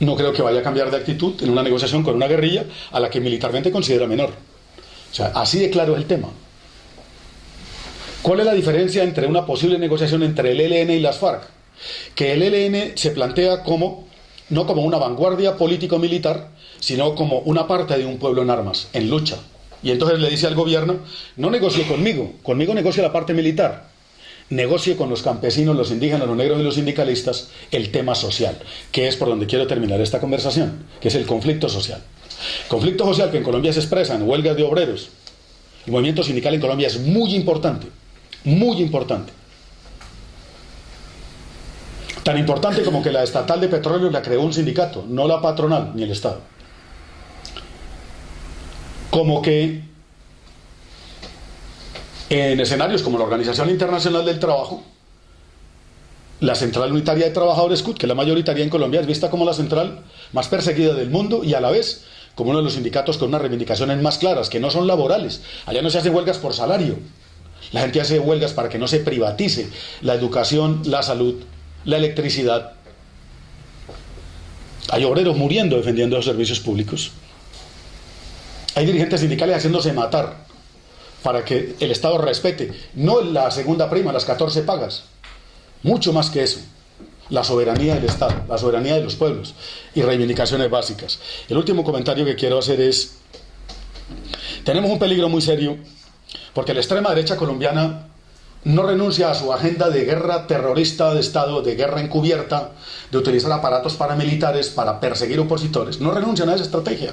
no creo que vaya a cambiar de actitud en una negociación con una guerrilla a la que militarmente considera menor. O sea, así de claro es el tema. ¿Cuál es la diferencia entre una posible negociación entre el ELN y las FARC? Que el ELN se plantea no como una vanguardia político-militar, sino como una parte de un pueblo en armas, en lucha. Y entonces le dice al gobierno, no negocie conmigo negocie la parte militar. Negocie con los campesinos, los indígenas, los negros y los sindicalistas el tema social, que es por donde quiero terminar esta conversación, que es el conflicto social. Conflicto social que en Colombia se expresa en huelgas de obreros. El movimiento sindical en Colombia es muy importante, muy importante. Tan importante como que la estatal de petróleo la creó un sindicato, no la patronal ni el Estado. Como que en escenarios como la Organización Internacional del Trabajo, la Central Unitaria de Trabajadores CUT, que es la mayoritaria en Colombia, es vista como la central más perseguida del mundo y a la vez como uno de los sindicatos con unas reivindicaciones más claras, que no son laborales. Allá no se hacen huelgas por salario, La gente hace huelgas para que no se privatice la educación, la salud, la electricidad. Hay obreros muriendo defendiendo los servicios públicos. Hay dirigentes sindicales haciéndose matar para que el Estado respete, no la segunda prima, las 14 pagas, mucho más que eso, la soberanía del Estado, la soberanía de los pueblos y reivindicaciones básicas. El último comentario que quiero hacer es, tenemos un peligro muy serio, porque la extrema derecha colombiana no renuncia a su agenda de guerra terrorista de Estado, de guerra encubierta, de utilizar aparatos paramilitares para perseguir opositores. No renuncian a esa estrategia.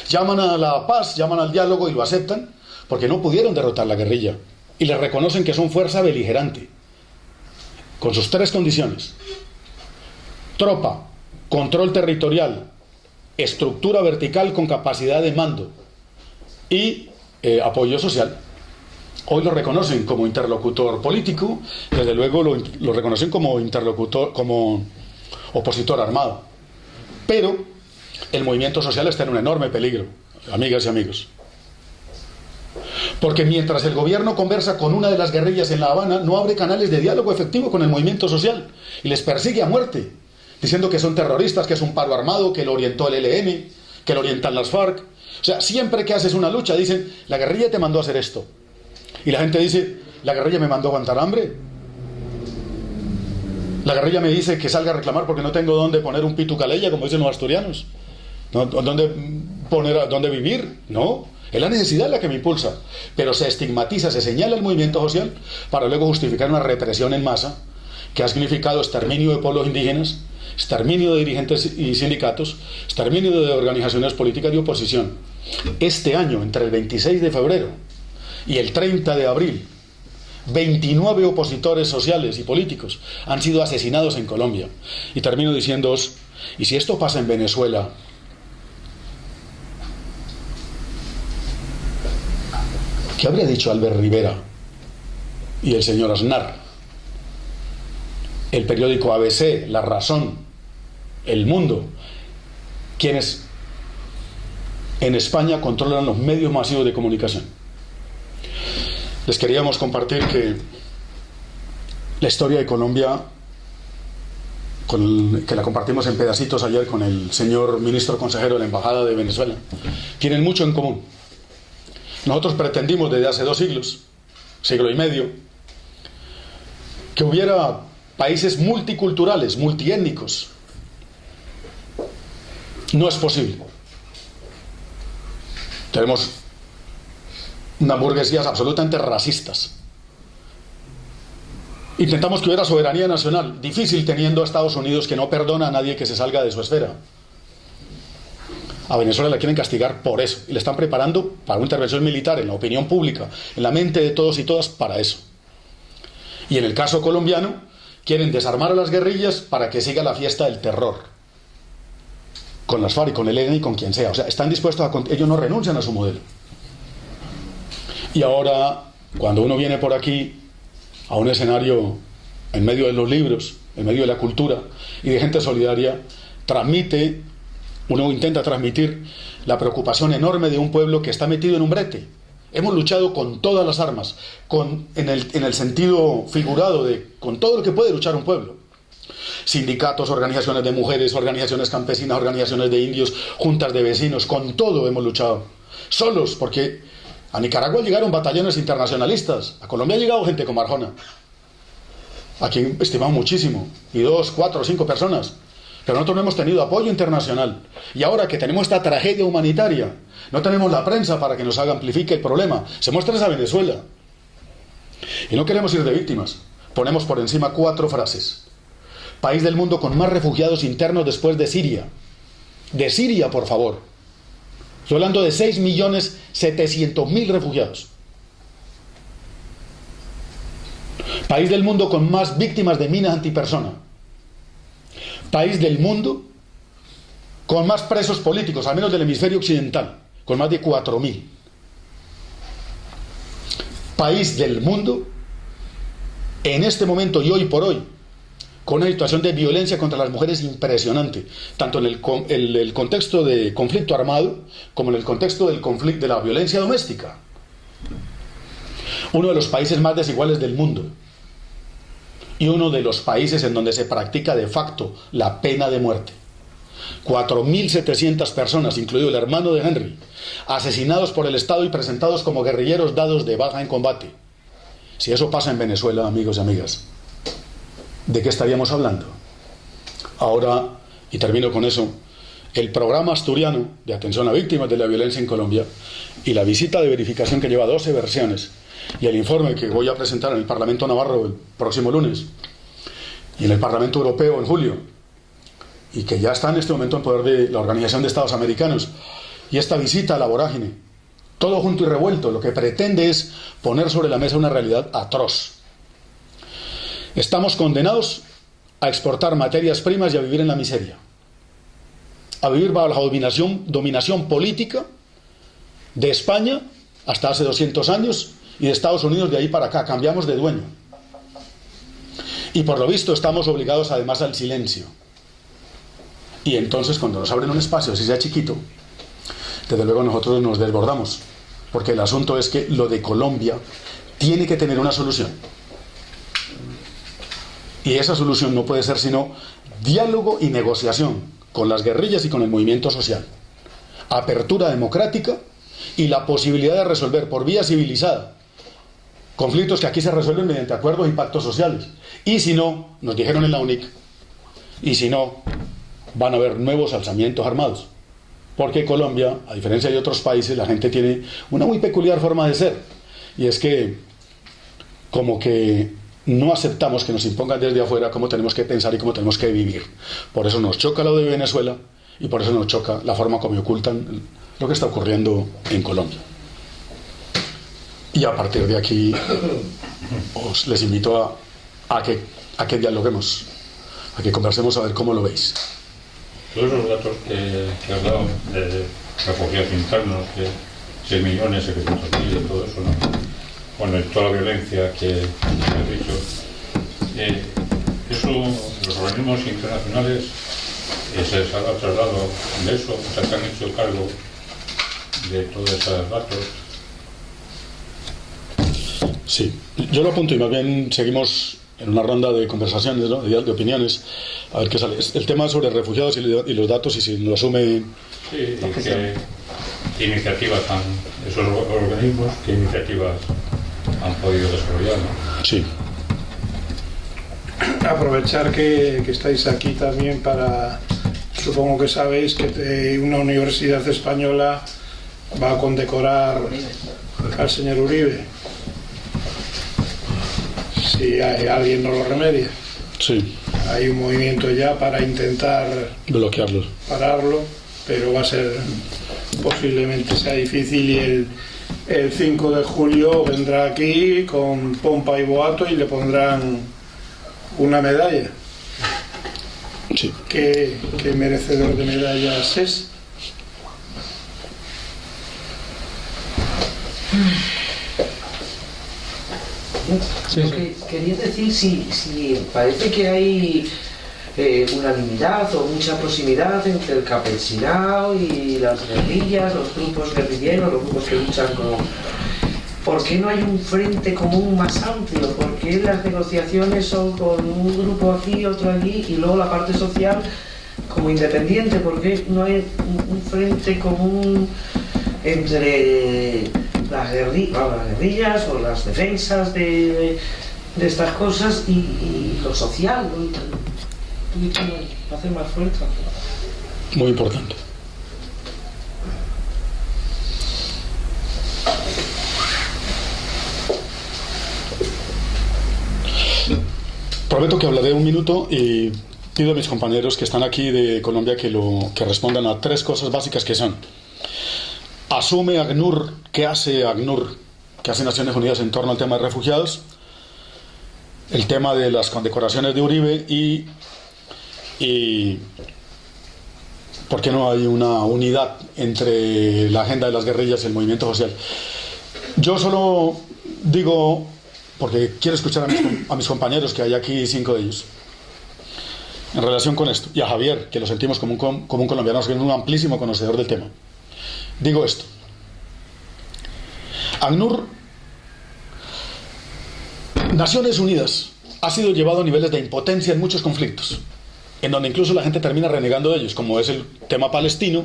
Llaman a la paz, llaman al diálogo y lo aceptan, porque no pudieron derrotar la guerrilla. Y les reconocen que son fuerza beligerante, con sus 3 condiciones: tropa, control territorial, estructura vertical con capacidad de mando y apoyo social. Hoy lo reconocen como interlocutor político, desde luego lo reconocen como interlocutor, como opositor armado. Pero el movimiento social está en un enorme peligro, amigas y amigos. Porque mientras el gobierno conversa con una de las guerrillas en La Habana, no abre canales de diálogo efectivo con el movimiento social y les persigue a muerte, diciendo que son terroristas, que es un paro armado, que lo orientó el ELN, que lo orientan las FARC. O sea, siempre que haces una lucha dicen, la guerrilla te mandó a hacer esto. Y la gente dice, la guerrilla me mandó a aguantar hambre. La guerrilla me dice que salga a reclamar porque no tengo dónde poner un pitucaleya, como dicen los asturianos. ¿No? ¿Dónde vivir? No. Es la necesidad la que me impulsa. Pero se estigmatiza, se señala el movimiento social para luego justificar una represión en masa que ha significado exterminio de pueblos indígenas, exterminio de dirigentes y sindicatos, exterminio de organizaciones políticas de oposición. Este año, entre el 26 de febrero y el 30 de abril, 29 opositores sociales y políticos han sido asesinados en Colombia. Y termino diciéndoos, ¿y si esto pasa en Venezuela? ¿Qué habría dicho Albert Rivera y el señor Aznar? El periódico ABC, La Razón, El Mundo, quienes en España controlan los medios masivos de comunicación. Les queríamos compartir que la historia de Colombia, que la compartimos en pedacitos ayer con el señor ministro consejero de la Embajada de Venezuela, tienen mucho en común. Nosotros pretendimos desde hace 2 siglos, siglo y medio, que hubiera países multiculturales, multiétnicos. No es posible. Tenemos unas burguesías absolutamente racistas. Intentamos que hubiera soberanía nacional, difícil teniendo a Estados Unidos que no perdona a nadie que se salga de su esfera. A Venezuela la quieren castigar por eso y le están preparando para una intervención militar en la opinión pública, en la mente de todos y todas para eso. Y en el caso colombiano quieren desarmar a las guerrillas para que siga la fiesta del terror con las FARC, con el ELN y con quien sea. O sea, están dispuestos ellos no renuncian a su modelo. Y ahora, cuando uno viene por aquí a un escenario en medio de los libros, en medio de la cultura y de gente solidaria, uno intenta transmitir la preocupación enorme de un pueblo que está metido en un brete. Hemos luchado con todas las armas, en el sentido figurado con todo lo que puede luchar un pueblo. Sindicatos, organizaciones de mujeres, organizaciones campesinas, organizaciones de indios, juntas de vecinos, con todo hemos luchado. Solos, porque a Nicaragua llegaron batallones internacionalistas, a Colombia ha llegado gente como Arjona, a quien estimamos muchísimo, y 2, 4, 5 personas. Pero nosotros no hemos tenido apoyo internacional. Y ahora que tenemos esta tragedia humanitaria, no tenemos la prensa para que nos amplifique el problema. Se muestra esa Venezuela. Y no queremos ir de víctimas. Ponemos por encima 4 frases. País del mundo con más refugiados internos después de Siria. De Siria, por favor. Estoy hablando de 6.700.000 refugiados. País del mundo con más víctimas de minas antipersona. País del mundo con más presos políticos, al menos del hemisferio occidental, con más de 4.000. País del mundo, en este momento y hoy por hoy, con una situación de violencia contra las mujeres impresionante, tanto en el contexto de conflicto armado, como en el contexto de la violencia doméstica. uno de los países más desiguales del mundo y uno de los países en donde se practica de facto la pena de muerte. 4.700 personas, incluido el hermano de Henry, asesinados por el Estado y presentados como guerrilleros dados de baja en combate. Si eso pasa en Venezuela, amigos y amigas, ¿de qué estaríamos hablando? Ahora, y termino con eso, el programa asturiano de atención a víctimas de la violencia en Colombia y la visita de verificación que lleva 12 versiones y el informe que voy a presentar en el Parlamento Navarro el próximo lunes y en el Parlamento Europeo en julio, y que ya está en este momento en poder de la Organización de Estados Americanos, y esta visita a la vorágine, todo junto y revuelto, lo que pretende es poner sobre la mesa una realidad atroz. Estamos condenados a exportar materias primas y a vivir en la miseria, a vivir bajo la dominación política de España hasta hace 200 años y de Estados Unidos de ahí para acá. Cambiamos de dueño y por lo visto estamos obligados además al silencio. Y entonces cuando nos abren un espacio, si sea chiquito, desde luego nosotros nos desbordamos, porque el asunto es que lo de Colombia tiene que tener una solución, y esa solución no puede ser sino diálogo y negociación con las guerrillas y con el movimiento social, apertura democrática y la posibilidad de resolver por vía civilizada conflictos que aquí se resuelven mediante acuerdos y pactos sociales. Y si no, nos dijeron en la UNIC, y si no, van a haber nuevos alzamientos armados, porque Colombia, a diferencia de otros países, la gente tiene una muy peculiar forma de ser, y es que como que no aceptamos que nos impongan desde afuera cómo tenemos que pensar y cómo tenemos que vivir. Por eso nos choca lo de Venezuela y por eso nos choca la forma como ocultan lo que está ocurriendo en Colombia. Y a partir de aquí les invito a que dialoguemos, a que conversemos a ver cómo lo veis. Todos los datos que has dado de refugiados internos, que 6 millones, 700.000, todo eso, ¿no? Bueno, y toda la violencia que has dicho, eso, los organismos internacionales se les ha trasladado de eso, o sea, se han hecho cargo de todos esos datos. Sí, yo lo apunto y más bien seguimos en una ronda de conversaciones, ¿no? de opiniones, a ver qué sale. El tema sobre refugiados y los datos, y si lo asume... Sí, ¿qué iniciativas esos organismos, qué iniciativas han podido desarrollar, ¿no? Sí. Aprovechar que estáis aquí también para, supongo que sabéis que una universidad española va a condecorar al señor Uribe, si alguien no lo remedia. Sí. Hay un movimiento ya para intentar bloquearlo, pararlo, pero va a ser, posiblemente sea difícil, y el 5 de julio vendrá aquí con pompa y boato y le pondrán una medalla. Sí. ¿Qué merecedor de medallas es? Sí, sí. Quería decir si parece que hay unanimidad o mucha proximidad entre el campesinado y las guerrillas, los grupos guerrilleros, los grupos que luchan con... ¿Por qué no hay un frente común más amplio? ¿Por qué las negociaciones son con un grupo aquí, otro allí, y luego la parte social como independiente? ¿Por qué no hay un frente común entre las guerrillas o las defensas de estas cosas y lo social, ¿no? Hacer más fuerza. Muy importante. Prometo que hablaré un minuto y pido a mis compañeros que están aquí de Colombia que respondan a 3 cosas básicas que son: ¿asume ACNUR? ¿Qué hace ACNUR? ¿Qué hace Naciones Unidas en torno al tema de refugiados? El tema de las condecoraciones de Uribe y ¿por qué no hay una unidad entre la agenda de las guerrillas y el movimiento social? Yo solo digo, porque quiero escuchar a mis compañeros, que hay aquí 5 de ellos, en relación con esto, y a Javier, que lo sentimos como un colombiano, que es un amplísimo conocedor del tema. Digo esto: ACNUR Naciones Unidas ha sido llevado a niveles de impotencia en muchos conflictos, en donde incluso la gente termina renegando de ellos, como es el tema palestino.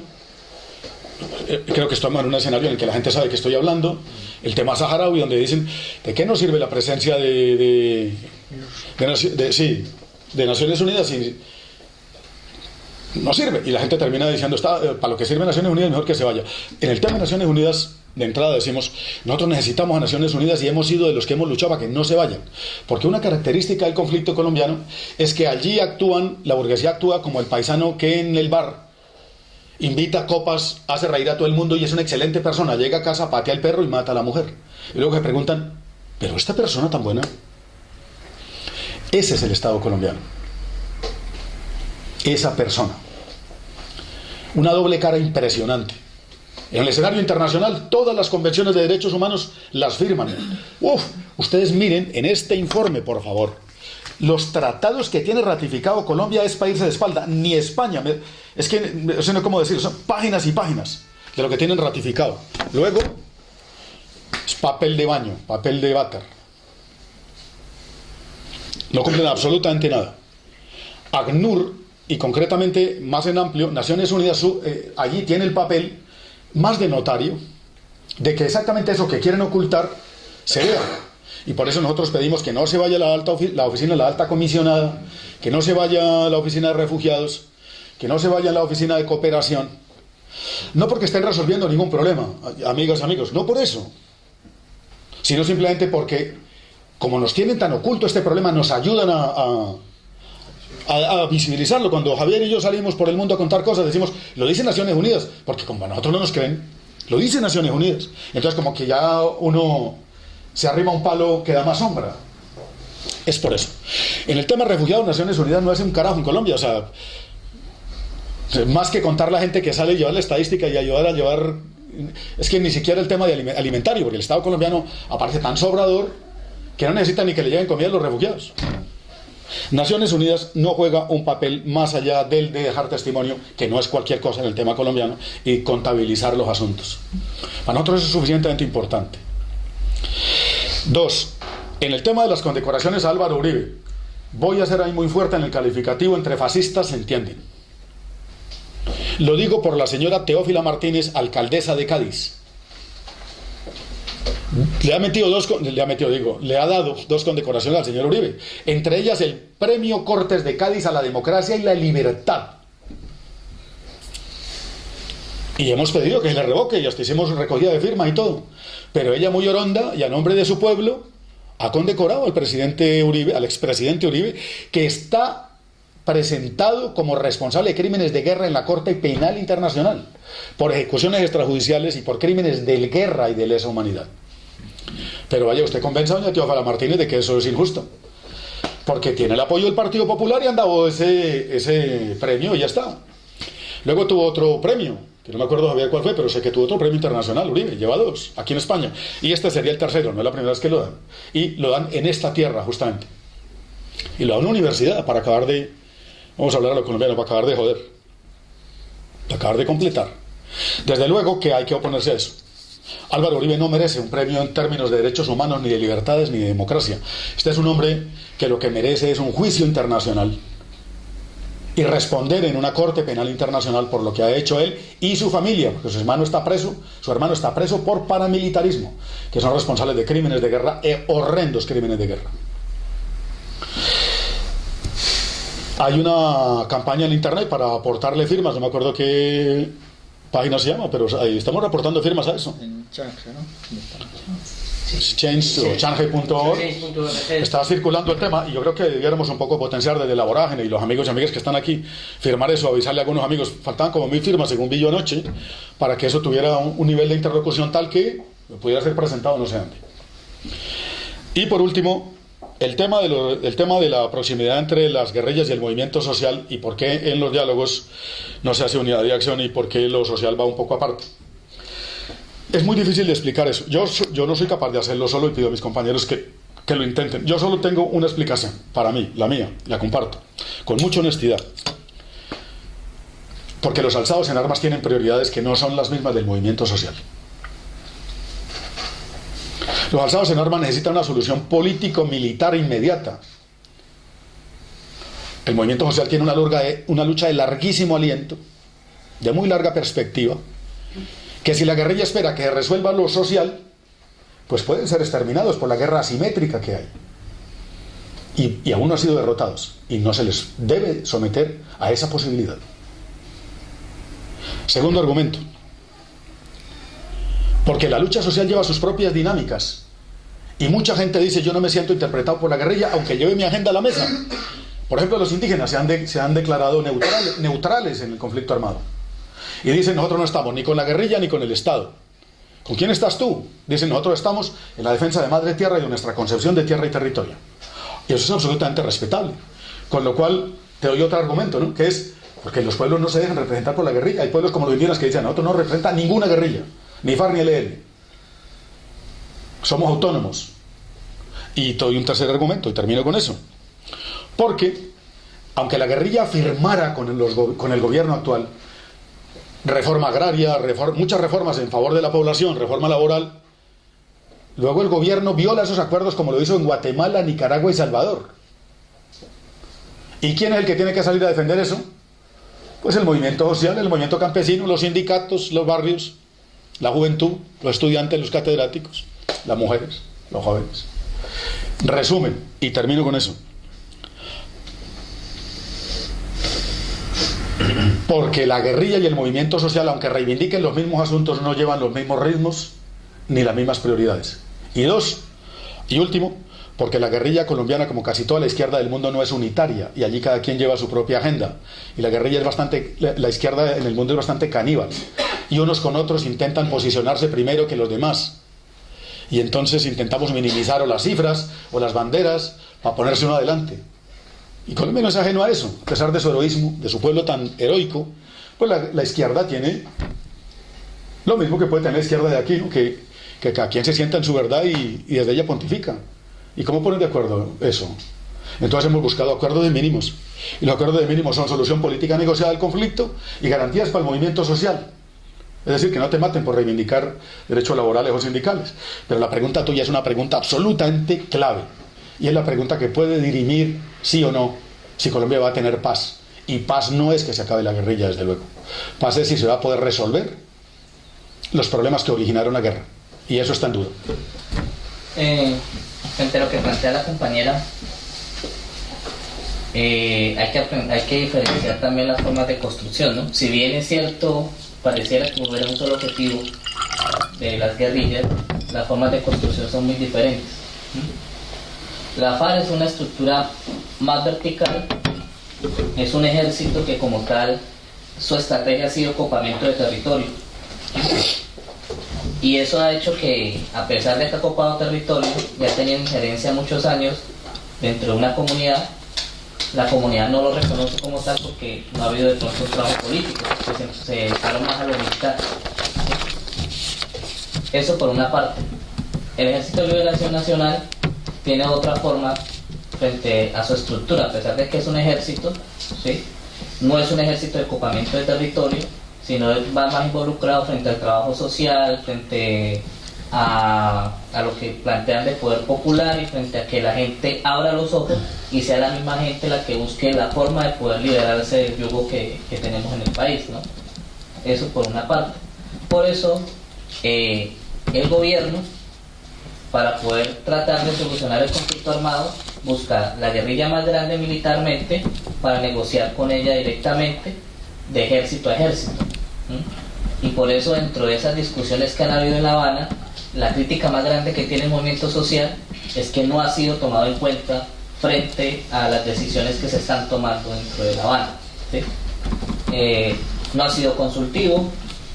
Creo que estamos en un escenario en el que la gente sabe que estoy hablando. El tema saharaui, donde dicen, ¿de qué nos sirve la presencia de Naciones Unidas si no sirve? Y la gente termina diciendo, para lo que sirve Naciones Unidas, mejor que se vaya. En el tema de Naciones Unidas, de entrada decimos, nosotros necesitamos a Naciones Unidas y hemos sido de los que hemos luchado para que no se vayan. Porque una característica del conflicto colombiano es que allí la burguesía actúa como el paisano que en el bar invita copas, hace reír a todo el mundo y es una excelente persona. Llega a casa, patea al perro y mata a la mujer. Y luego se preguntan, ¿pero esta persona tan buena? Ese es el Estado colombiano. Esa persona. Una doble cara impresionante. En el escenario internacional, todas las convenciones de derechos humanos las firman. Ustedes miren en este informe, por favor. Los tratados que tiene ratificado Colombia es para irse de espalda. Ni España. Es que, no sé cómo decir, son páginas y páginas de lo que tienen ratificado. Luego, es papel de baño, papel de váter. No cumplen absolutamente nada. ACNUR, y concretamente más en amplio, Naciones Unidas, allí tiene el papel más de notario, de que exactamente eso que quieren ocultar se vea. Y por eso nosotros pedimos que no se vaya la oficina de la alta comisionada, que no se vaya a la oficina de refugiados, que no se vaya a la oficina de cooperación. No porque estén resolviendo ningún problema, amigos, no por eso, sino simplemente porque, como nos tienen tan oculto este problema, nos ayudan a visibilizarlo. Cuando Javier y yo salimos por el mundo a contar cosas, decimos, lo dice Naciones Unidas, porque como a nosotros no nos creen, lo dice Naciones Unidas. Entonces como que ya uno se arrima un palo que da más sombra. Es por eso. En el tema de refugiados, Naciones Unidas no hace un carajo en Colombia. O sea, más que contar la gente que sale y llevar la estadística y ayudar a llevar... Es que ni siquiera el tema de alimentario, porque el Estado colombiano aparece tan sobrador que no necesita ni que le lleguen comida a los refugiados. Naciones Unidas no juega un papel más allá del de dejar testimonio, que no es cualquier cosa en el tema colombiano, y contabilizar los asuntos. Para nosotros eso es suficientemente importante. 2. En el tema de las condecoraciones a Álvaro Uribe, voy a ser ahí muy fuerte en el calificativo, entre fascistas se entienden. Lo digo por la señora Teófila Martínez, alcaldesa de Cádiz. Le ha dado dos condecoraciones al señor Uribe, entre ellas el Premio Cortes de Cádiz a la Democracia y la Libertad. Y hemos pedido que se le revoque, y hasta hicimos recogida de firmas y todo. Pero ella, muy oronda y a nombre de su pueblo, ha condecorado al presidente Uribe, al expresidente Uribe, que está presentado como responsable de crímenes de guerra en la Corte Penal Internacional, por ejecuciones extrajudiciales y por crímenes de guerra y de lesa humanidad. Pero vaya, usted convenza a doña Teófila Martínez de que eso es injusto, porque tiene el apoyo del Partido Popular y han dado ese premio y ya está. Luego tuvo otro premio, que no me acuerdo Javier cuál fue, pero sé que tuvo otro premio internacional, Uribe, lleva 2, aquí en España, y este sería el tercero, no es la primera vez que lo dan, y lo dan en esta tierra justamente, y lo da una universidad para acabar de, vamos a hablar a los colombianos, para acabar de joder, para acabar de completar. Desde luego que hay que oponerse a eso. Álvaro Uribe no merece un premio en términos de derechos humanos, ni de libertades, ni de democracia. Este es un hombre que lo que merece es un juicio internacional y responder en una corte penal internacional por lo que ha hecho él y su familia, porque su hermano está preso por paramilitarismo, que son responsables de crímenes de guerra, horrendos crímenes de guerra. Hay una campaña en internet para aportarle firmas, no me acuerdo qué página se llama, pero ahí estamos reportando firmas a eso. En Change, ¿no? Change o change.org está circulando el tema, y yo creo que debiéramos un poco potenciar desde la vorágine, y los amigos y amigas que están aquí, firmar eso, avisarle a algunos amigos. Faltaban como 1000 firmas según vi yo anoche, para que eso tuviera un nivel de interlocución tal que pudiera ser presentado no sé dónde. Y por último, el tema de la proximidad entre las guerrillas y el movimiento social, y por qué en los diálogos no se hace unidad de acción y por qué lo social va un poco aparte. Es muy difícil de explicar eso. Yo no soy capaz de hacerlo solo, y pido a mis compañeros que lo intenten. Yo solo tengo una explicación para mí, la mía, la comparto con mucha honestidad, porque los alzados en armas tienen prioridades que no son las mismas del movimiento social. Los alzados en armas necesitan una solución político-militar inmediata. El movimiento social tiene una lucha de larguísimo aliento, de muy larga perspectiva, que si la guerrilla espera que resuelva lo social, pues pueden ser exterminados por la guerra asimétrica que hay. Y aún no han sido derrotados, y no se les debe someter a esa posibilidad. Segundo argumento, porque la lucha social lleva sus propias dinámicas, y mucha gente dice: yo no me siento interpretado por la guerrilla aunque lleve mi agenda a la mesa. Por ejemplo, los indígenas se han declarado neutrales en el conflicto armado, y dicen: nosotros no estamos ni con la guerrilla ni con el Estado. ¿Con quién estás tú? Dicen: nosotros estamos en la defensa de madre tierra y de nuestra concepción de tierra y territorio. Y eso es absolutamente respetable. Con lo cual te doy otro argumento, ¿no? Que es porque los pueblos no se dejan representar por la guerrilla. Hay pueblos como los indígenas que dicen: nosotros no representan ninguna guerrilla, ni FARC ni ELN, somos autónomos. Y te doy un tercer argumento y termino con eso, porque aunque la guerrilla firmara con el gobierno actual reforma agraria, muchas reformas en favor de la población, reforma laboral, luego el gobierno viola esos acuerdos, como lo hizo en Guatemala, Nicaragua y Salvador. ¿Y quién es el que tiene que salir a defender eso? Pues el movimiento social, el movimiento campesino, los sindicatos, los barrios, la juventud, los estudiantes, los catedráticos, las mujeres, los jóvenes. Resumen, y termino con eso. Porque la guerrilla y el movimiento social, aunque reivindiquen los mismos asuntos, no llevan los mismos ritmos ni las mismas prioridades. Y dos, y último, porque la guerrilla colombiana, como casi toda la izquierda del mundo, no es unitaria, y allí cada quien lleva su propia agenda. Y la guerrilla es bastante, la izquierda en el mundo es bastante caníbal, y unos con otros intentan posicionarse primero que los demás. Y entonces intentamos minimizar o las cifras o las banderas para ponerse uno adelante. Y Colombia no es ajeno a eso, a pesar de su heroísmo, de su pueblo tan heroico. Pues la izquierda tiene lo mismo que puede tener la izquierda de aquí, ¿no? Que cada quien se sienta en su verdad y desde ella pontifica. ¿Y cómo ponen de acuerdo eso? Entonces hemos buscado acuerdos de mínimos, y los acuerdos de mínimos son solución política negociada del conflicto y garantías para el movimiento social. Es decir, que no te maten por reivindicar derechos laborales o sindicales. Pero la pregunta tuya es una pregunta absolutamente clave, y es la pregunta que puede dirimir sí o no si Colombia va a tener paz. Y paz no es que se acabe la guerrilla, desde luego. Paz es si se va a poder resolver los problemas que originaron la guerra, y eso está en duda. Frente a lo que plantea la compañera, hay que diferenciar también las formas de construcción, ¿no? Si bien es cierto, pareciera que hubiera un solo objetivo de las guerrillas, las formas de construcción son muy diferentes. La FARC es una estructura más vertical, es un ejército que como tal su estrategia ha sido copamiento de territorio, y eso ha hecho que, a pesar de que ha copado territorio, ya tenía injerencia muchos años dentro de una comunidad, la comunidad no lo reconoce como tal porque no ha habido de pronto un trabajo político, que se dedicaron más a lo militar. Eso por una parte. El Ejército de Liberación Nacional tiene otra forma frente a su estructura, a pesar de que es un ejército, ¿sí? No es un ejército de copamiento de territorio, sino va más involucrado frente al trabajo social, frente a lo que plantean de poder popular, y frente a que la gente abra los ojos y sea la misma gente la que busque la forma de poder liberarse del yugo que tenemos en el país, ¿no? Eso por una parte. Por eso el gobierno, para poder tratar de solucionar el conflicto armado, busca la guerrilla más grande militarmente para negociar con ella directamente de ejército a ejército. Y por eso, dentro de esas discusiones que han habido en La Habana, la crítica más grande que tiene el movimiento social es que no ha sido tomado en cuenta frente a las decisiones que se están tomando dentro de La Habana, ¿sí? No ha sido consultivo,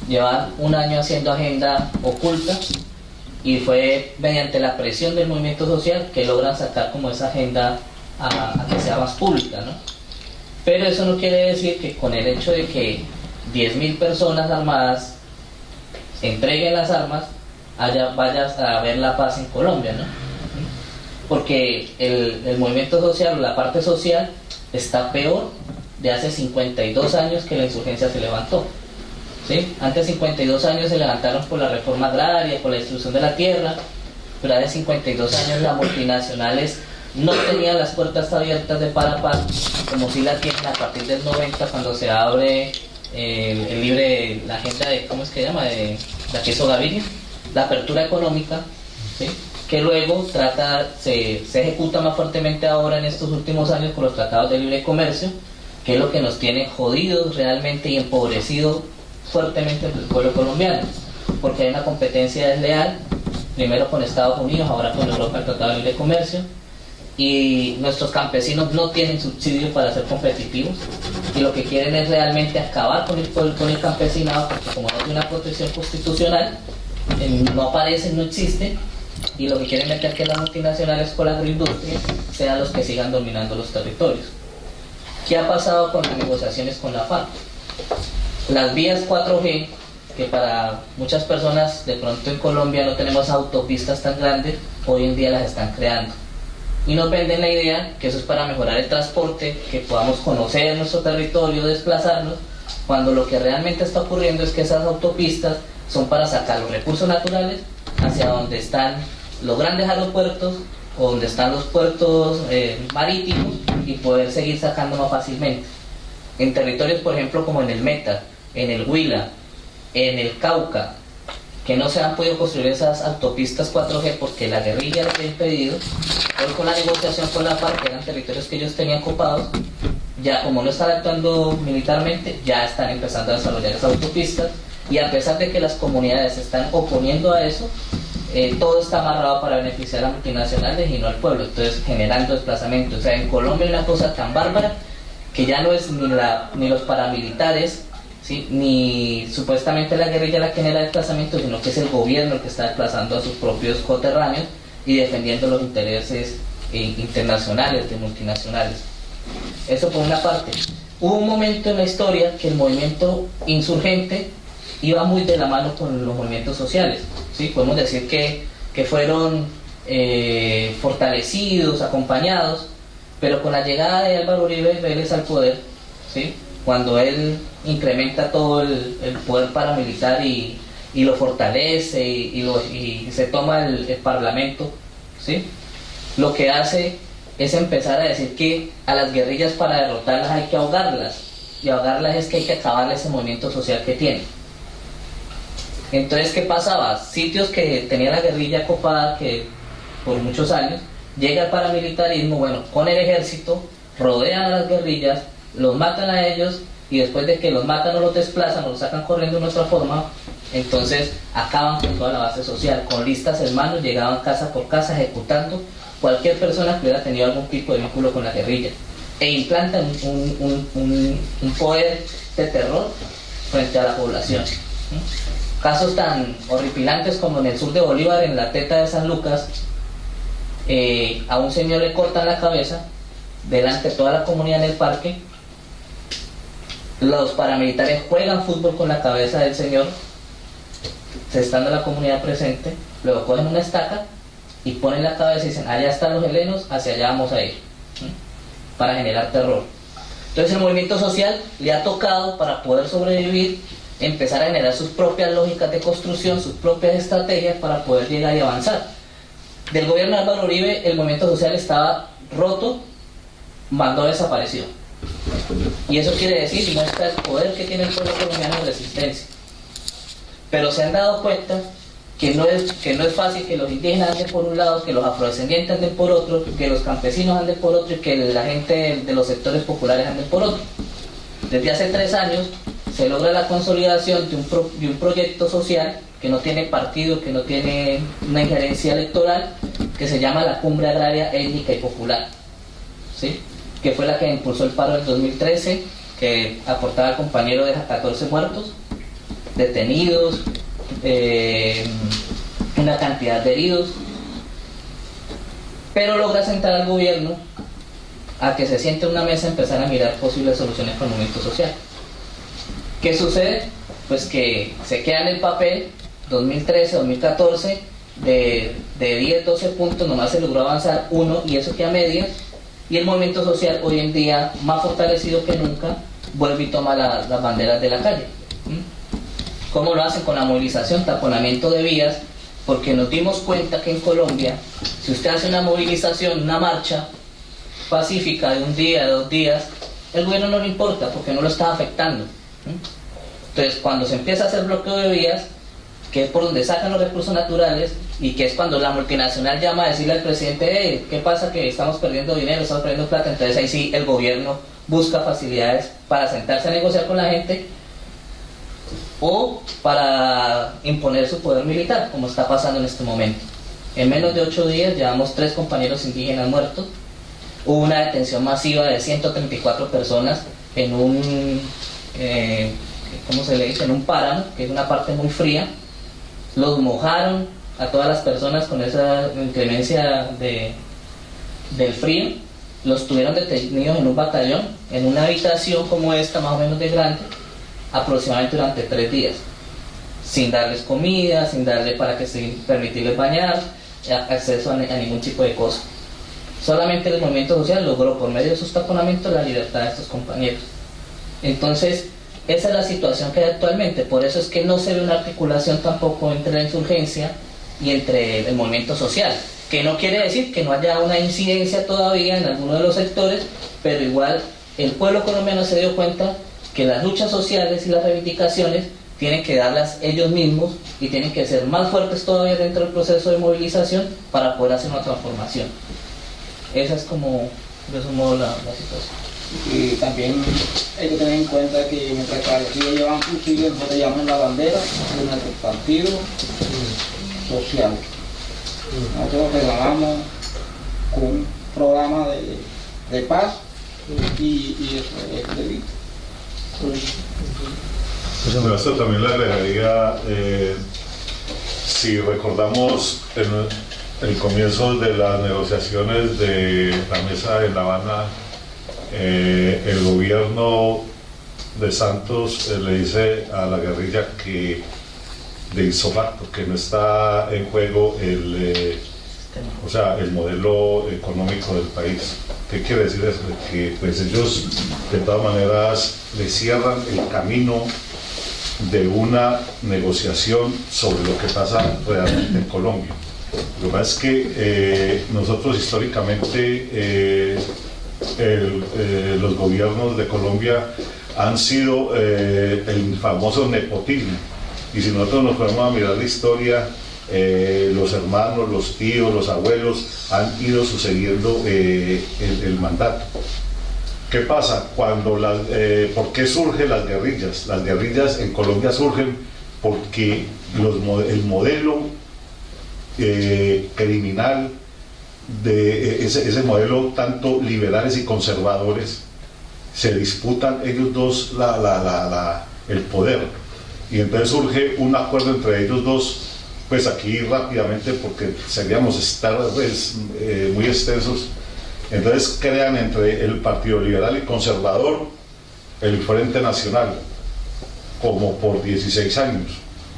llevan un año haciendo agenda oculta, y fue mediante la presión del movimiento social que logran sacar como esa agenda a que sea más pública, ¿no? Pero eso no quiere decir que con el hecho de que 10.000 personas armadas entreguen las armas vayas a ver la paz en Colombia, ¿no? Porque el movimiento social, la parte social, está peor de hace 52 años que la insurgencia se levantó, ¿sí? Antes de 52 años se levantaron por la reforma agraria, por la distribución de la tierra, pero hace 52 años las multinacionales no tenían las puertas abiertas de par a par, como si la tienen a partir del 90, cuando se abre la agenda de, ¿cómo es que se llama?, de la que hizo Gaviria, la apertura económica, ¿sí?, que luego se ejecuta más fuertemente ahora en estos últimos años con los tratados de libre comercio, que es lo que nos tiene jodidos realmente y empobrecido fuertemente el pueblo colombiano, porque hay una competencia desleal, primero con Estados Unidos, ahora con Europa, el tratado de libre comercio, y nuestros campesinos no tienen subsidio para ser competitivos, y lo que quieren es realmente acabar con el campesinado, porque como no tiene una protección constitucional, no aparecen, no existen, y lo que quieren meter que las multinacionales con la agroindustria sean los que sigan dominando los territorios. ¿Qué ha pasado con las negociaciones con la FARC? Las vías 4G, que para muchas personas de pronto en Colombia no tenemos autopistas tan grandes, hoy en día las están creando. Y nos venden la idea que eso es para mejorar el transporte, que podamos conocer nuestro territorio, desplazarnos, cuando lo que realmente está ocurriendo es que esas autopistas son para sacar los recursos naturales hacia donde están los grandes aeropuertos o donde están los puertos marítimos y poder seguir sacando más fácilmente. En territorios, por ejemplo, como en el Meta, en el Huila, en el Cauca, que no se han podido construir esas autopistas 4G porque la guerrilla les ha impedido, hoy con la negociación con la FARC, que eran territorios que ellos tenían copados, ya como no están actuando militarmente, ya están empezando a desarrollar esas autopistas, y a pesar de que las comunidades se están oponiendo a eso, todo está amarrado para beneficiar a las multinacionales y no al pueblo, entonces generando desplazamiento. O sea, en Colombia hay una cosa tan bárbara que ya no es ni los paramilitares, ¿sí?, ni supuestamente la guerrilla la que genera desplazamiento, sino que es el gobierno el que está desplazando a sus propios coterráneos y defendiendo los intereses internacionales de multinacionales. Eso por una parte. Hubo un momento en la historia que el movimiento insurgente iba muy de la mano con los movimientos sociales, ¿sí? Podemos decir que fueron fortalecidos, acompañados, pero con la llegada de Álvaro Uribe Vélez al poder, ¿sí?, cuando él incrementa todo el poder paramilitar y lo fortalece y se toma el parlamento, ¿sí?, lo que hace es empezar a decir que a las guerrillas, para derrotarlas hay que ahogarlas, y ahogarlas es que hay que acabarle ese movimiento social que tienen. Entonces, ¿qué pasaba? Sitios que tenía la guerrilla copada, que por muchos años, llega el paramilitarismo, bueno, con el ejército, rodean a las guerrillas, los matan a ellos, y después de que los matan o los desplazan o los sacan corriendo de nuestra forma, entonces acaban con toda la base social, con listas en mano, llegaban casa por casa ejecutando cualquier persona que hubiera tenido algún tipo de vínculo con la guerrilla, e implantan un poder de terror frente a la población. Casos tan horripilantes como en el sur de Bolívar, en la Teta de San Lucas, a un señor le cortan la cabeza delante de toda la comunidad en el parque. Los paramilitares juegan fútbol con la cabeza del señor, estando la comunidad presente, luego cogen una estaca y ponen la cabeza y dicen: allá están los helenos, hacia allá vamos a ir, para generar terror. Entonces el movimiento social le ha tocado, para poder sobrevivir, empezar a generar sus propias lógicas de construcción, sus propias estrategias para poder llegar y avanzar. Del gobierno de Álvaro Uribe, el movimiento social estaba roto, mandó desaparecido. Y eso quiere decir, y muestra el poder que tiene el pueblo colombiano de resistencia. Pero se han dado cuenta que no es fácil que los indígenas anden por un lado, que los afrodescendientes anden por otro, que los campesinos anden por otro y que la gente de los sectores populares anden por otro. Desde hace 3 años se logra la consolidación de un proyecto social que no tiene partido, que no tiene una injerencia electoral, que se llama la Cumbre Agraria Étnica y Popular, ¿sí?, que fue la que impulsó el paro del 2013, que aportaba al compañero de 14 muertos, detenidos, una cantidad de heridos, pero logra sentar al gobierno a que se siente en una mesa a empezar a mirar posibles soluciones para el movimiento social. ¿Qué sucede? Pues que se queda en el papel 2013, 2014, de 10, 12 puntos, nomás se logró avanzar 1, y eso queda a medias, y el movimiento social hoy en día, más fortalecido que nunca, vuelve y toma las banderas de la calle. ¿Cómo lo hacen? Con la movilización, taponamiento de vías, porque nos dimos cuenta que en Colombia, si usted hace una movilización, una marcha pacífica de un día, de 2 días, el gobierno no le importa porque no lo está afectando. Entonces, cuando se empieza a hacer bloqueo de vías, que es por donde sacan los recursos naturales, y que es cuando la multinacional llama a decirle al presidente, ¿qué pasa? Que estamos perdiendo dinero, estamos perdiendo plata. Entonces ahí sí el gobierno busca facilidades para sentarse a negociar con la gente o para imponer su poder militar, como está pasando en este momento. En menos de 8 días llevamos 3 compañeros indígenas muertos. Hubo una detención masiva de 134 personas en un, ¿cómo se le dice? En un páramo, que es una parte muy fría. Los mojaron a todas las personas con esa inclemencia del frío. Los tuvieron detenidos en un batallón, en una habitación como esta, más o menos de grande, aproximadamente durante 3 días, sin darles comida, sin darle permitirles bañar, acceso a ningún tipo de cosa. Solamente el movimiento social logró, por medio de sus taponamientos, la libertad de estos compañeros. Entonces, esa es la situación que hay actualmente. Por eso es que no se ve una articulación tampoco entre la insurgencia y entre el movimiento social, que no quiere decir que no haya una incidencia todavía en alguno de los sectores, pero igual el pueblo colombiano se dio cuenta que las luchas sociales y las reivindicaciones tienen que darlas ellos mismos y tienen que ser más fuertes todavía dentro del proceso de movilización para poder hacer una transformación. Esa es como, de su modo, la situación. Y también hay que tener en cuenta que mientras que aquí llevan fusiles, nosotros llevamos la bandera de nuestro partido social. Nosotros reclamamos con un programa de paz y eso es delito. Bueno, esto también le agregaría, si recordamos el comienzo de las negociaciones de la mesa en La Habana, el gobierno de Santos le dice a la guerrilla que de ipso facto que no está en juego el modelo económico del país. ¿Qué quiere decir eso? Que pues ellos de todas maneras le cierran el camino de una negociación sobre lo que pasa realmente en Colombia. Lo que pasa es que nosotros históricamente los gobiernos de Colombia han sido el famoso nepotismo, y si nosotros nos ponemos a mirar la historia, los hermanos, los tíos, los abuelos han ido sucediendo el mandato. ¿Qué pasa? ¿Por qué surgen las guerrillas? Las guerrillas en Colombia surgen porque el modelo criminal de ese modelo, tanto liberales y conservadores, se disputan ellos dos el poder, y entonces surge un acuerdo entre ellos dos. Pues aquí rápidamente, porque seríamos estar muy extensos, entonces crean entre el Partido Liberal y Conservador el Frente Nacional, como por 16 años.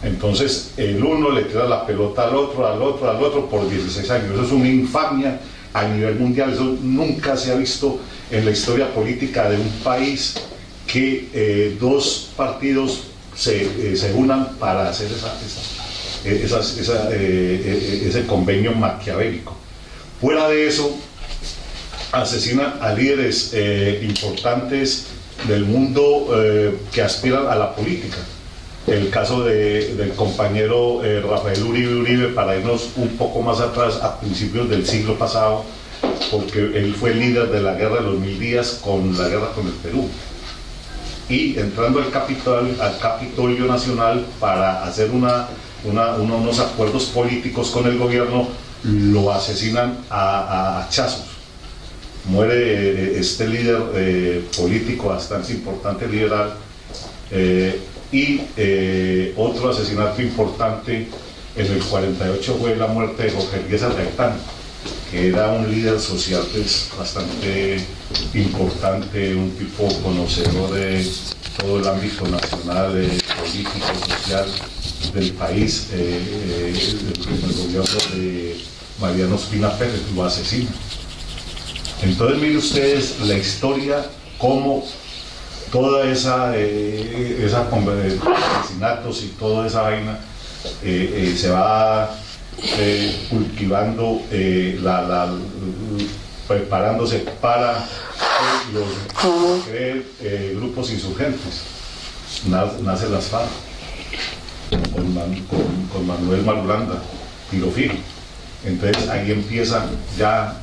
Entonces el uno le tira la pelota al otro por 16 años. Eso es una infamia a nivel mundial. Eso nunca se ha visto en la historia política de un país, que 2 partidos se unan para hacer ese convenio maquiavélico. Fuera de eso, asesinan a líderes importantes del mundo que aspiran a la política. El caso del compañero Rafael Uribe, para irnos un poco más atrás, a principios del siglo pasado, porque él fue líder de la guerra de los 1000 días, con la guerra con el Perú, y entrando al Capitolio Nacional para hacer unos acuerdos políticos con el gobierno, lo asesinan a hachazos. Muere este líder político bastante importante, liberal, y otro asesinato importante en el 48 fue la muerte de Jorge Eliezer Gaitán, que era un líder social pues bastante importante, un tipo conocedor de todo el ámbito nacional, político, social del país. El gobierno de Mariano Ospina Pérez lo asesina. Entonces miren ustedes la historia, cómo toda esa asesinatos y toda esa vaina se va cultivando, preparándose para grupos insurgentes. Nace las FARC con Manuel Marulanda, tiro fijo. Entonces ahí empieza ya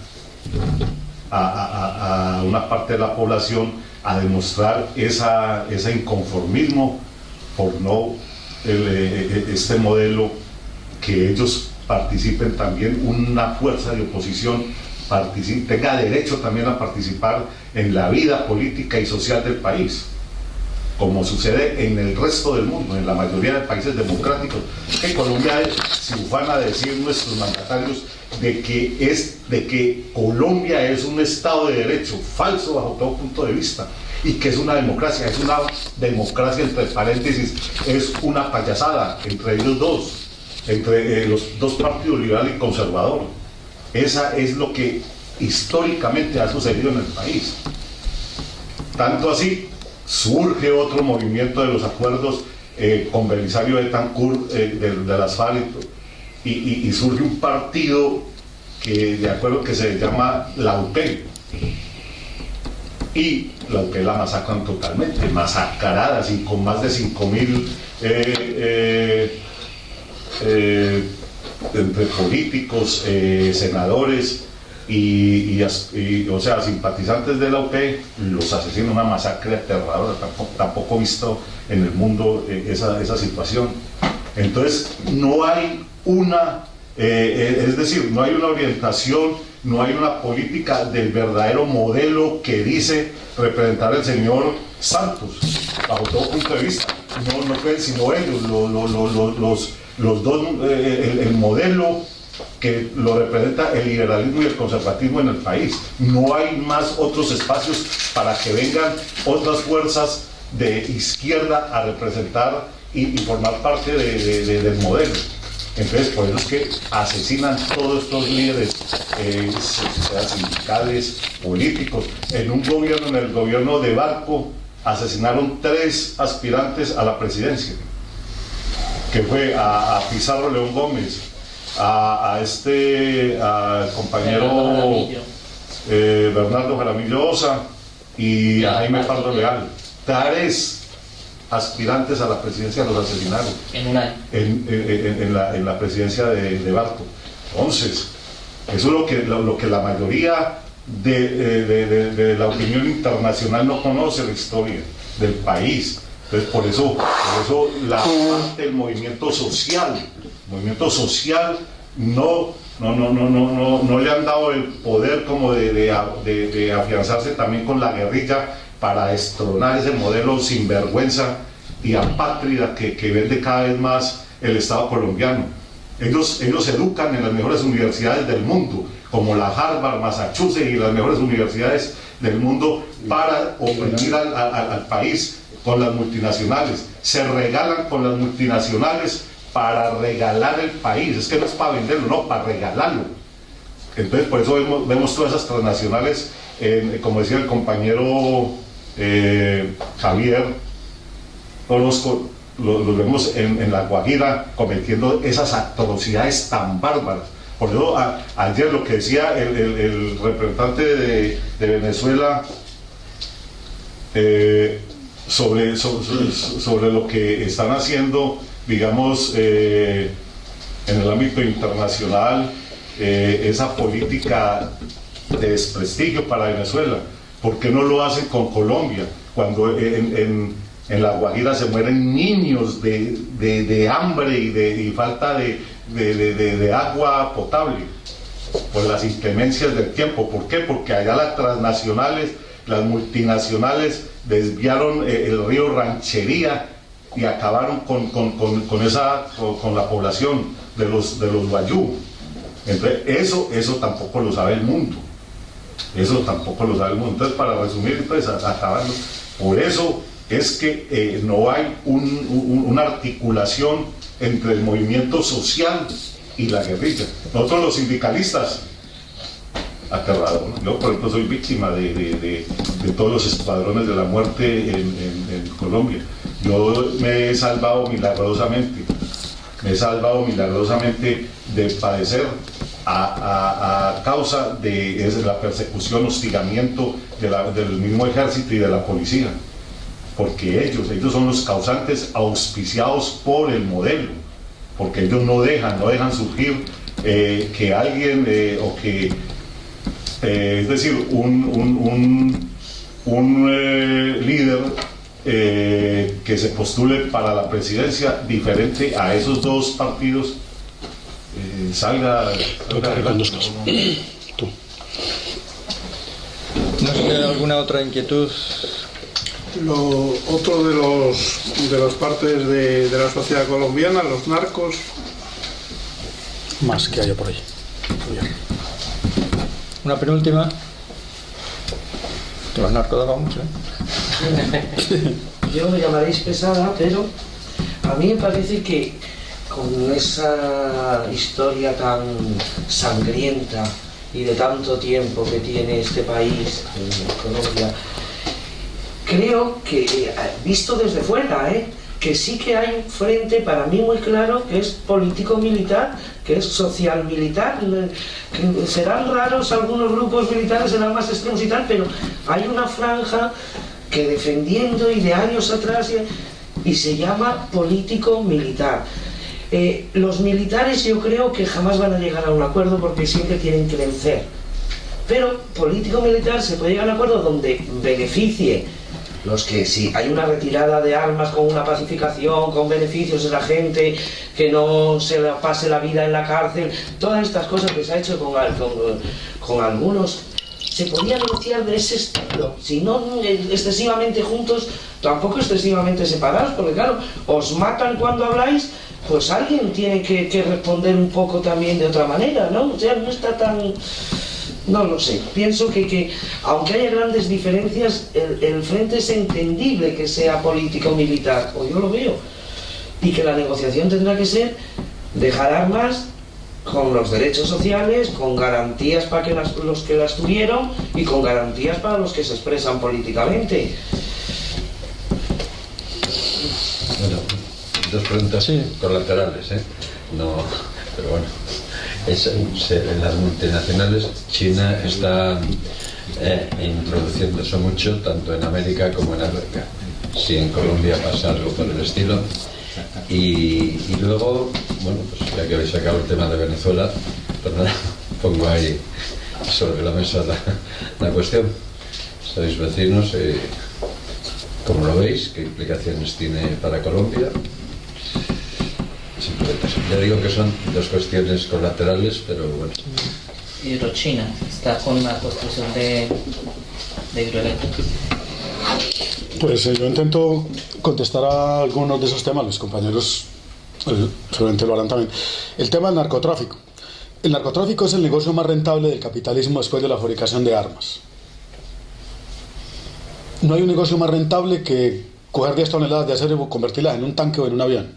a una parte de la población a demostrar ese inconformismo por no este modelo, que ellos participen también, una fuerza de oposición tenga derecho también a participar en la vida política y social del país, como sucede en el resto del mundo, en la mayoría de países democráticos. Que Colombia se ufana de decir nuestros mandatarios de que Colombia es un Estado de Derecho, falso bajo todo punto de vista, y que es una democracia entre paréntesis, es una payasada entre ellos dos, entre los dos partidos, liberal y conservador. Esa es lo que históricamente ha sucedido en el país. Tanto así, surge otro movimiento de los acuerdos con Belisario Betancur de las FARC, y surge un partido de acuerdo que se llama la UP, y la UP la masacran totalmente, masacrada, con más de 5.000 entre políticos, senadores y o sea, simpatizantes de la UP, los asesinan, una masacre aterradora, tampoco visto en el mundo esa situación. Entonces no hay es decir, no hay una orientación, no hay una política del verdadero modelo que dice representar el señor Santos, bajo todo punto de vista. No pueden sino ellos, los dos, el modelo que lo representa el liberalismo y el conservatismo en el país. No hay más otros espacios para que vengan otras fuerzas de izquierda a representar y formar parte del modelo. Entonces, por eso es que asesinan todos estos líderes, sea sindicales, políticos. En el gobierno de Barco, asesinaron 3 aspirantes a la presidencia, que fue a Pizarro León Gómez, al compañero Bernardo Jaramillo Osa y a Jaime Pardo Leal. 3 aspirantes a la presidencia los asesinaron en un año en la presidencia de Barco. Entonces, eso es lo que la mayoría de la opinión internacional no conoce, la historia del país. Entonces, por eso la parte del movimiento social no le han dado el poder como de afianzarse también con la guerrilla para destronar ese modelo sinvergüenza y apátrida que vende cada vez más el Estado colombiano. Ellos educan en las mejores universidades del mundo, como la Harvard, Massachusetts y las mejores universidades del mundo, para oprimir al país con las multinacionales. Se regalan con las multinacionales para regalar el país. Es que no es para venderlo, no, para regalarlo. Entonces, por eso vemos todas esas transnacionales, como decía el compañero Javier Orozco, los vemos en La Guajira cometiendo esas atrocidades tan bárbaras. Por eso ayer lo que decía el representante de Venezuela sobre lo que están haciendo, digamos, en el ámbito internacional, esa política de desprestigio para Venezuela. ¿Por qué no lo hacen con Colombia? Cuando en La Guajira se mueren niños de hambre y falta de agua potable por las inclemencias del tiempo. ¿Por qué? Porque allá las transnacionales, las multinacionales desviaron el río Ranchería y acabaron con la población de los guayú. Entonces, eso tampoco lo sabe el mundo. Entonces, para resumir, pues, acabando, por eso es que no hay una articulación entre el movimiento social y la guerrilla. Nosotros los sindicalistas, aterrado, ¿no? Yo, por ejemplo, soy víctima de todos los escuadrones de la muerte en Colombia. Yo me he salvado milagrosamente. me he salvado milagrosamente de padecer a causa de la persecución, hostigamiento del mismo ejército y de la policía, porque ellos son los causantes auspiciados por el modelo, porque ellos no dejan surgir que alguien es decir, un líder que se postule para la presidencia diferente a esos dos partidos salga Tú. No sé si hay alguna otra inquietud. Otro de las partes de la sociedad colombiana, los narcos. Más que haya por ahí. Una penúltima. Que los narcos daban mucho, Yo me llamaréis pesada, pero a mí me parece que con esa historia tan sangrienta y de tanto tiempo que tiene este país, Colombia, creo que, visto desde fuera, que sí que hay un frente para mí muy claro que es político-militar, que es social-militar. Que serán raros algunos grupos militares, serán más extremos y tal, pero hay una franja que defendiendo y de años atrás y se llama político-militar. Los militares yo creo que jamás van a llegar a un acuerdo porque siempre tienen que vencer, pero político-militar se puede llegar a un acuerdo donde beneficie los que, si hay una retirada de armas con una pacificación, con beneficios de la gente, que no se la pase la vida en la cárcel, todas estas cosas que se ha hecho con algunos, se podía negociar de ese estilo, si no excesivamente juntos, tampoco excesivamente separados, porque claro, os matan cuando habláis, pues alguien tiene que responder un poco también de otra manera, ¿no? O sea, no está tan... No lo sé, pienso que aunque haya grandes diferencias, el frente es entendible que sea político-militar, o yo lo veo, y que la negociación tendrá que ser dejar armas con los derechos sociales, con garantías para que los que las tuvieron y con garantías para los que se expresan políticamente. Bueno, dos preguntas colaterales, no, pero bueno. En las multinacionales, China está introduciéndose mucho tanto en América como en África. Si en Colombia pasa algo por el estilo. Y luego, bueno, pues ya que habéis sacado el tema de Venezuela, pues nada, pongo ahí sobre la mesa la cuestión. Sois vecinos, ¿cómo lo veis? ¿Qué implicaciones tiene para Colombia? Ya digo que son dos cuestiones colaterales, pero bueno. Hidrochina está con una construcción de hidroeléctricas. Pues yo intento contestar a algunos de esos temas, los compañeros seguramente lo harán también. El tema del narcotráfico. El narcotráfico es el negocio más rentable del capitalismo después de la fabricación de armas. No hay un negocio más rentable que coger 10 toneladas de acero y convertirlas en un tanque o en un avión.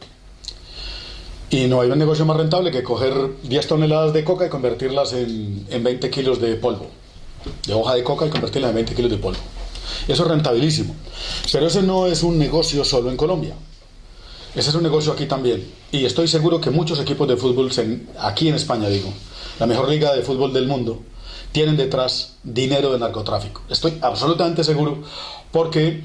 Y no hay un negocio más rentable que coger 10 toneladas de coca y convertirlas en 20 kilos de polvo, de hoja de coca, y convertirlas en 20 kilos de polvo. Eso es rentabilísimo. Pero ese no es un negocio solo en Colombia. Ese es un negocio aquí también. Y estoy seguro que muchos equipos de fútbol, aquí en España digo, la mejor liga de fútbol del mundo, tienen detrás dinero de narcotráfico. Estoy absolutamente seguro porque...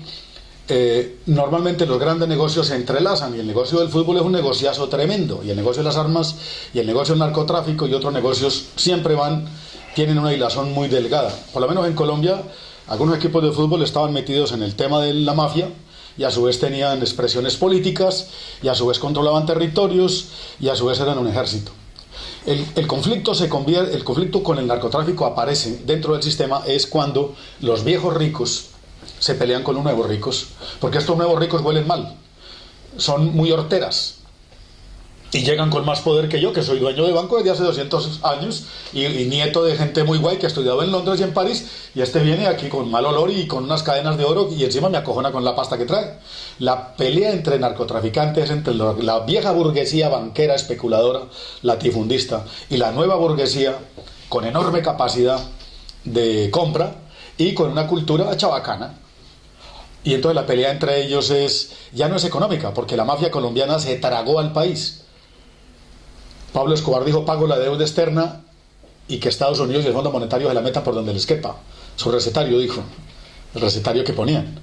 normalmente los grandes negocios se entrelazan y el negocio del fútbol es un negociazo tremendo, y el negocio de las armas y el negocio del narcotráfico y otros negocios siempre tienen una hilazón muy delgada. Por lo menos en Colombia algunos equipos de fútbol estaban metidos en el tema de la mafia y a su vez tenían expresiones políticas y a su vez controlaban territorios y a su vez eran un ejército. El conflicto con el narcotráfico aparece dentro del sistema es cuando los viejos ricos se pelean con los nuevos ricos, porque estos nuevos ricos huelen mal, son muy horteras y llegan con más poder que yo, que soy dueño de banco desde hace 200 años y nieto de gente muy guay que ha estudiado en Londres y en París, y este viene aquí con mal olor y con unas cadenas de oro y encima me acojona con la pasta que trae. La pelea entre narcotraficantes, entre la vieja burguesía banquera, especuladora, latifundista, y la nueva burguesía con enorme capacidad de compra y con una cultura chabacana. Y entonces la pelea entre ellos ya no es económica, porque la mafia colombiana se tragó al país. Pablo Escobar dijo: pago la deuda externa y que Estados Unidos y el Fondo Monetario se la metan por donde les quepa. Su recetario, dijo, el recetario que ponían.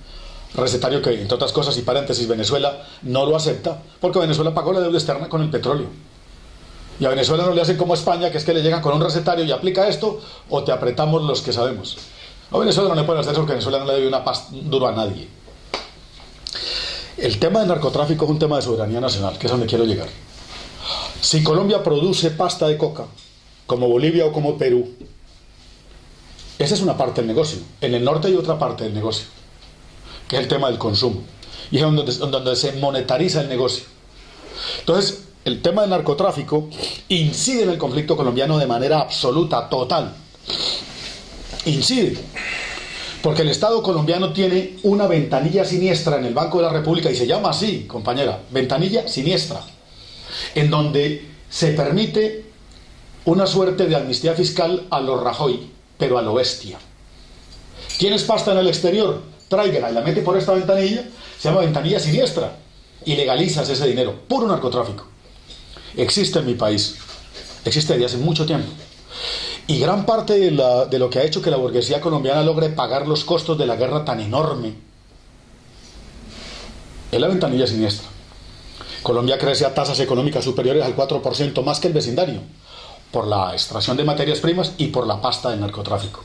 Recetario que, entre otras cosas y paréntesis, Venezuela no lo acepta, porque Venezuela pagó la deuda externa con el petróleo. Y a Venezuela no le hacen como a España, que es que le llegan con un recetario y aplica esto, o te apretamos los que sabemos. A Venezuela no le pueden hacer eso, porque Venezuela no le debe una pasta duro a nadie. El tema del narcotráfico es un tema de soberanía nacional, que es donde quiero llegar. Si Colombia produce pasta de coca, como Bolivia o como Perú, esa es una parte del negocio. En el norte hay otra parte del negocio, que es el tema del consumo, y es donde se monetariza el negocio. Entonces, el tema del narcotráfico incide en el conflicto colombiano de manera absoluta, total. Incide. Porque el Estado colombiano tiene una ventanilla siniestra en el Banco de la República, y se llama así, compañera, ventanilla siniestra, en donde se permite una suerte de amnistía fiscal a lo Rajoy, pero a lo bestia. ¿Tienes pasta en el exterior? Tráigala y la mete por esta ventanilla, se llama ventanilla siniestra, y legalizas ese dinero, puro narcotráfico. Existe en mi país, existe desde hace mucho tiempo, y gran parte de lo que ha hecho que la burguesía colombiana logre pagar los costos de la guerra tan enorme es la ventanilla siniestra. Colombia crece a tasas económicas superiores al 4% más que el vecindario, por la extracción de materias primas y por la pasta del narcotráfico.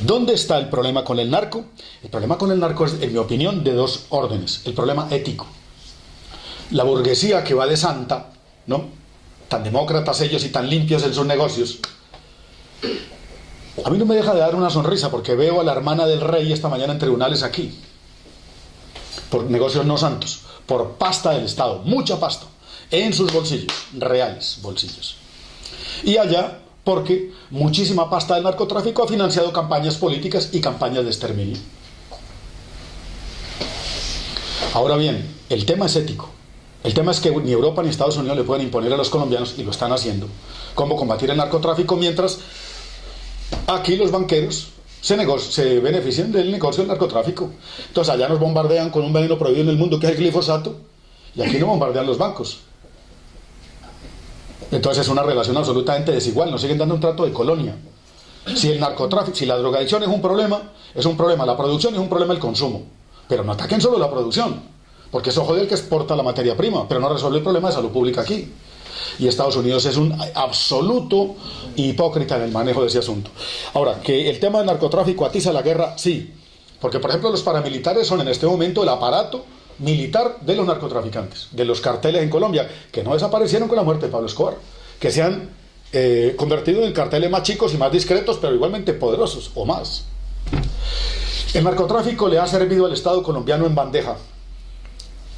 ¿Dónde está el problema con el narco? El problema con el narco es, en mi opinión, de dos órdenes. El problema ético. La burguesía que va de santa, ¿no?, tan demócratas ellos y tan limpios en sus negocios, a mí no me deja de dar una sonrisa, porque veo a la hermana del rey esta mañana en tribunales aquí, por negocios no santos, por pasta del Estado, mucha pasta, en sus bolsillos, reales bolsillos. Y allá, porque muchísima pasta del narcotráfico ha financiado campañas políticas y campañas de exterminio. Ahora bien, el tema es ético. El tema es que ni Europa ni Estados Unidos le pueden imponer a los colombianos, y lo están haciendo, cómo combatir el narcotráfico, mientras aquí los banqueros se benefician del negocio del narcotráfico. Entonces allá nos bombardean con un veneno prohibido en el mundo, que es el glifosato, y aquí no bombardean los bancos. Entonces es una relación absolutamente desigual, nos siguen dando un trato de colonia. Si el narcotráfico, si la drogadicción es un problema la producción, es un problema el consumo. Pero no ataquen solo la producción, porque eso jode el que exporta la materia prima, pero no resuelve el problema de salud pública aquí. Y Estados Unidos es un absoluto hipócrita en el manejo de ese asunto. Ahora, que el tema del narcotráfico atiza la guerra, sí, porque por ejemplo los paramilitares son en este momento el aparato militar de los narcotraficantes, de los carteles en Colombia, que no desaparecieron con la muerte de Pablo Escobar, que se han convertido en carteles más chicos y más discretos, pero igualmente poderosos, o más. El narcotráfico le ha servido al Estado colombiano en bandeja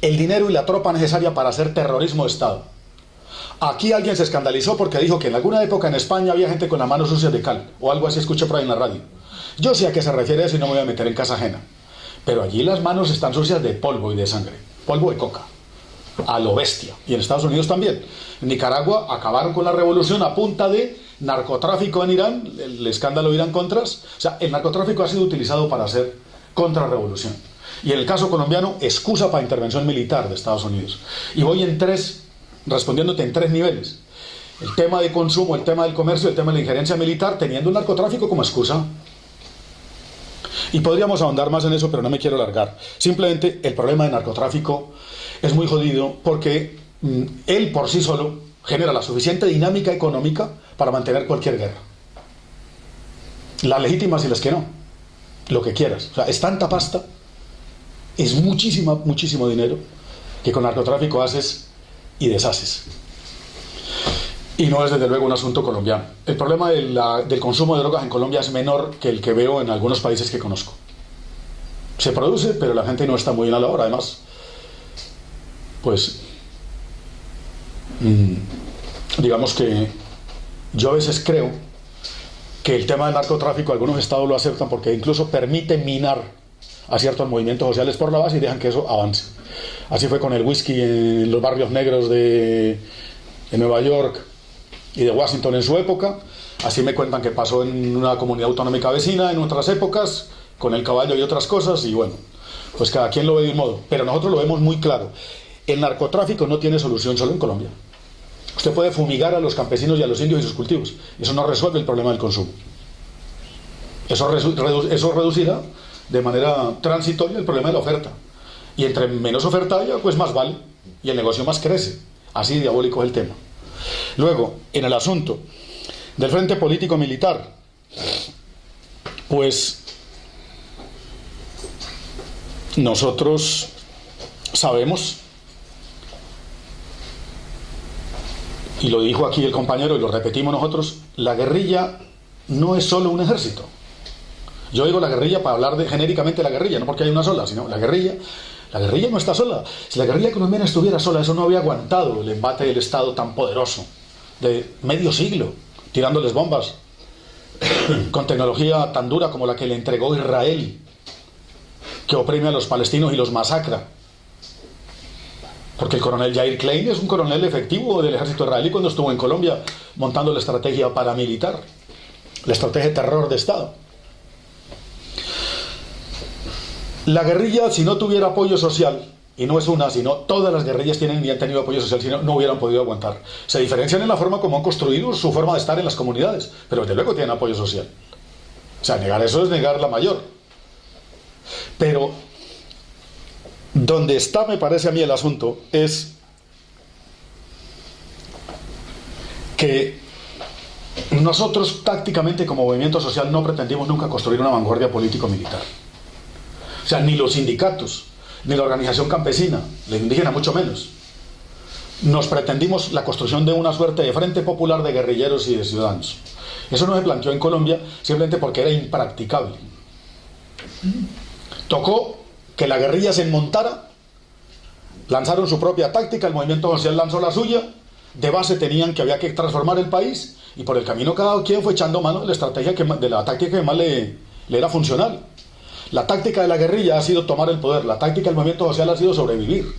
el dinero y la tropa necesaria para hacer terrorismo de Estado. Aquí alguien se escandalizó porque dijo que en alguna época en España había gente con las manos sucias de cal, o algo así, escuché por ahí en la radio. Yo sé a qué se refiere eso y no me voy a meter en casa ajena. Pero allí las manos están sucias de polvo y de sangre, polvo de coca, a lo bestia. Y en Estados Unidos también. En Nicaragua acabaron con la revolución a punta de narcotráfico en Irán, el escándalo Irán-Contras. O sea, el narcotráfico ha sido utilizado para hacer contrarrevolución. Y en el caso colombiano, excusa para intervención militar de Estados Unidos. Y voy respondiéndote en tres niveles. El tema de consumo, el tema del comercio, el tema de la injerencia militar, teniendo el narcotráfico como excusa. Y podríamos ahondar más en eso, pero no me quiero alargar. Simplemente el problema de narcotráfico es muy jodido porque él por sí solo genera la suficiente dinámica económica para mantener cualquier guerra. Las legítimas y las que no. Lo que quieras. O sea, es tanta pasta, es muchísimo dinero, que con narcotráfico haces y deshaces. Y no es desde luego un asunto colombiano. El problema del consumo de drogas en Colombia es menor que el que veo en algunos países que conozco. Se produce, pero la gente no está muy bien a la hora. Además, pues, digamos que yo a veces creo que el tema del narcotráfico algunos estados lo aceptan porque incluso permite minar a ciertos movimientos sociales por la base y dejan que eso avance. Así fue con el whisky en los barrios negros de Nueva York y de Washington en su época. Así me cuentan que pasó en una comunidad autonómica vecina en otras épocas, con el caballo y otras cosas, y bueno, pues cada quien lo ve de un modo, pero nosotros lo vemos muy claro. El narcotráfico no tiene solución solo en Colombia. Usted puede fumigar a los campesinos y a los indios y sus cultivos. Eso no resuelve el problema del consumo. Eso reducirá de manera transitoria el problema de la oferta. Y entre menos oferta haya, pues más vale. Y el negocio más crece. Así diabólico es el tema. Luego, en el asunto del frente político-militar, pues nosotros sabemos, y lo dijo aquí el compañero y lo repetimos nosotros, la guerrilla no es solo un ejército. Yo digo la guerrilla para hablar genéricamente de la guerrilla, no porque hay una sola, sino la guerrilla no está sola. Si la guerrilla colombiana estuviera sola, eso no había aguantado el embate del Estado tan poderoso de medio siglo, tirándoles bombas con tecnología tan dura como la que le entregó Israel, que oprime a los palestinos y los masacra. Porque el coronel Yair Klein es un coronel efectivo del ejército israelí cuando estuvo en Colombia montando la estrategia paramilitar, la estrategia de terror de Estado. La guerrilla, si no tuviera apoyo social, y no es una, sino todas las guerrillas tienen y han tenido apoyo social, si no, no hubieran podido aguantar. Se diferencian en la forma como han construido su forma de estar en las comunidades, pero desde luego tienen apoyo social. O sea, negar eso es negar la mayor. Pero donde está, me parece a mí, el asunto es que nosotros tácticamente como movimiento social no pretendimos nunca construir una vanguardia político-militar. O sea, ni los sindicatos, ni la organización campesina, la indígena mucho menos. Nos pretendimos la construcción de una suerte de frente popular de guerrilleros y de ciudadanos. Eso no se planteó en Colombia simplemente porque era impracticable. Tocó que la guerrilla se enmontara, lanzaron su propia táctica, el movimiento social lanzó la suya, de base tenían que había que transformar el país, y por el camino cada quien fue echando mano de la estrategia de la táctica que más le era funcional. La táctica de la guerrilla ha sido tomar el poder, la táctica del movimiento social ha sido sobrevivir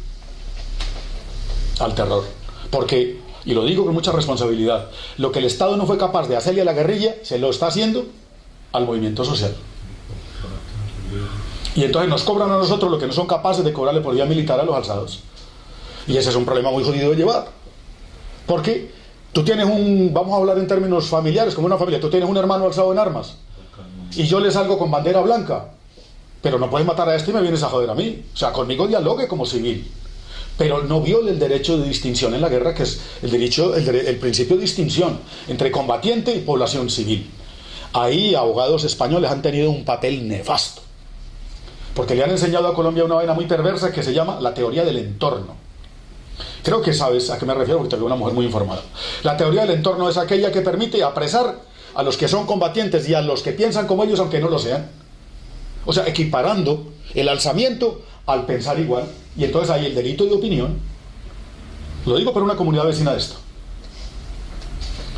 al terror. Porque, y lo digo con mucha responsabilidad, lo que el Estado no fue capaz de hacerle a la guerrilla, se lo está haciendo al movimiento social. Y entonces nos cobran a nosotros lo que no son capaces de cobrarle por vía militar a los alzados. Y ese es un problema muy jodido de llevar. Porque tú tienes vamos a hablar en términos familiares, como una familia, tú tienes un hermano alzado en armas, y yo le salgo con bandera blanca, pero no puedes matar a este y me vienes a joder a mí. O sea, conmigo dialogue como civil, pero no viole el derecho de distinción en la guerra, que es el principio de distinción entre combatiente y población civil. Ahí abogados españoles han tenido un papel nefasto, porque le han enseñado a Colombia una vaina muy perversa que se llama la teoría del entorno. Creo que sabes a qué me refiero, porque te veo una mujer muy informada. La teoría del entorno es aquella que permite apresar a los que son combatientes y a los que piensan como ellos, aunque no lo sean. O sea, equiparando el alzamiento al pensar igual. Y entonces hay el delito de opinión. Lo digo por una comunidad vecina de esto,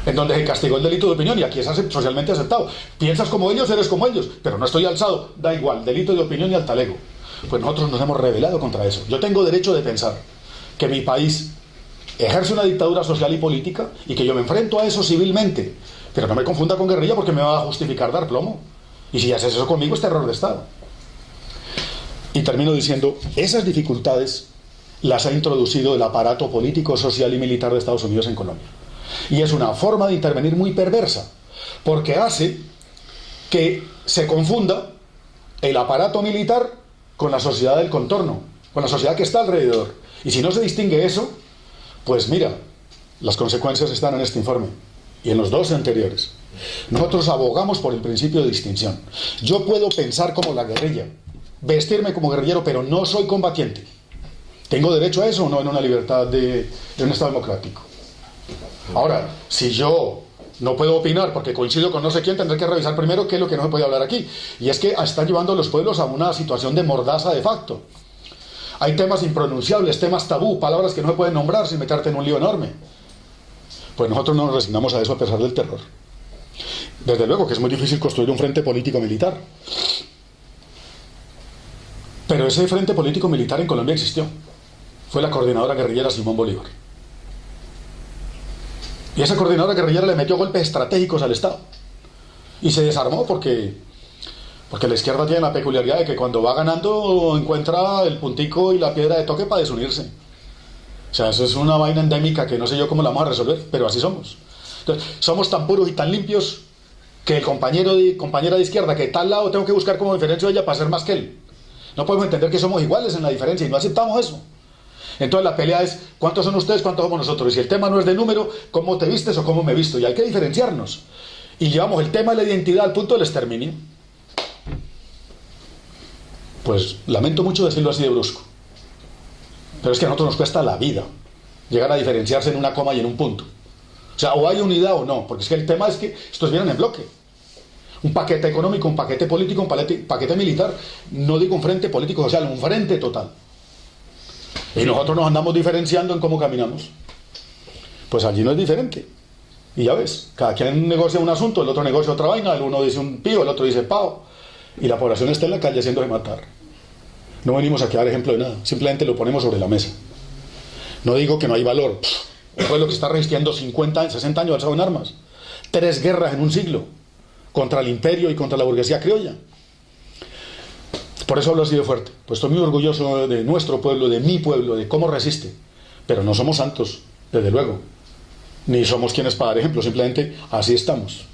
en donde se castigó el delito de opinión, y aquí es socialmente aceptado. Piensas como ellos, eres como ellos, pero no estoy alzado, da igual, delito de opinión y al talego. Pues nosotros nos hemos rebelado contra eso. Yo tengo derecho de pensar que mi país ejerce una dictadura social y política, y que yo me enfrento a eso civilmente, pero no me confunda con guerrilla, porque me va a justificar dar plomo. Y si haces eso conmigo es terror de Estado. Y termino diciendo, esas dificultades las ha introducido el aparato político, social y militar de Estados Unidos en Colombia. Y es una forma de intervenir muy perversa, porque hace que se confunda el aparato militar con la sociedad del contorno, con la sociedad que está alrededor. Y si no se distingue eso, pues mira, las consecuencias están en este informe y en los dos anteriores. Nosotros abogamos por el principio de distinción. Yo puedo pensar como la guerrilla, vestirme como guerrillero, pero no soy combatiente. ¿Tengo derecho a eso o no en una libertad de un Estado democrático? Ahora, si yo no puedo opinar porque coincido con no sé quién, tendré que revisar primero qué es lo que no se puede hablar aquí. Y es que están llevando a los pueblos a una situación de mordaza de facto. Hay temas impronunciables, temas tabú, palabras que no se pueden nombrar sin meterte en un lío enorme. Pues nosotros no nos resignamos a eso a pesar del terror. Desde luego que es muy difícil construir un frente político-militar. Pero ese frente político-militar en Colombia existió. Fue la coordinadora guerrillera Simón Bolívar. Y esa coordinadora guerrillera le metió golpes estratégicos al Estado. Y se desarmó porque la izquierda tiene la peculiaridad de que cuando va ganando encuentra el puntico y la piedra de toque para desunirse. O sea, eso es una vaina endémica que no sé yo cómo la vamos a resolver, pero así somos. Entonces, somos tan puros y tan limpios que el compañera de izquierda que tal lado tengo que buscar como diferencio de ella para ser más que él. No podemos entender que somos iguales en la diferencia y no aceptamos eso. Entonces la pelea es ¿cuántos son ustedes, cuántos somos nosotros? Y si el tema no es de número, ¿cómo te vistes o cómo me visto? Y hay que diferenciarnos. Y llevamos el tema de la identidad al punto del exterminio. Pues lamento mucho decirlo así de brusco, pero es que a nosotros nos cuesta la vida llegar a diferenciarse en una coma y en un punto. O sea, o hay unidad o no, porque es que el tema es que estos vienen en bloque. Un paquete económico, un paquete político, un paquete militar. No digo un frente político social, un frente total. Y nosotros nos andamos diferenciando en cómo caminamos. Pues allí no es diferente. Y ya ves, cada quien negocia un asunto, el otro negocia otra vaina, el uno dice un pío, el otro dice pao. Y la población está en la calle haciéndose matar. No venimos aquí a dar ejemplo de nada, simplemente lo ponemos sobre la mesa. No digo que no hay valor. Un pueblo que está resistiendo 50, 60 años alzado en armas. 3 guerras en un siglo contra el imperio y contra la burguesía criolla. Por eso hablo así de fuerte. Pues estoy muy orgulloso de nuestro pueblo, de mi pueblo, de cómo resiste. Pero no somos santos, desde luego. Ni somos quienes para dar ejemplo, simplemente así estamos.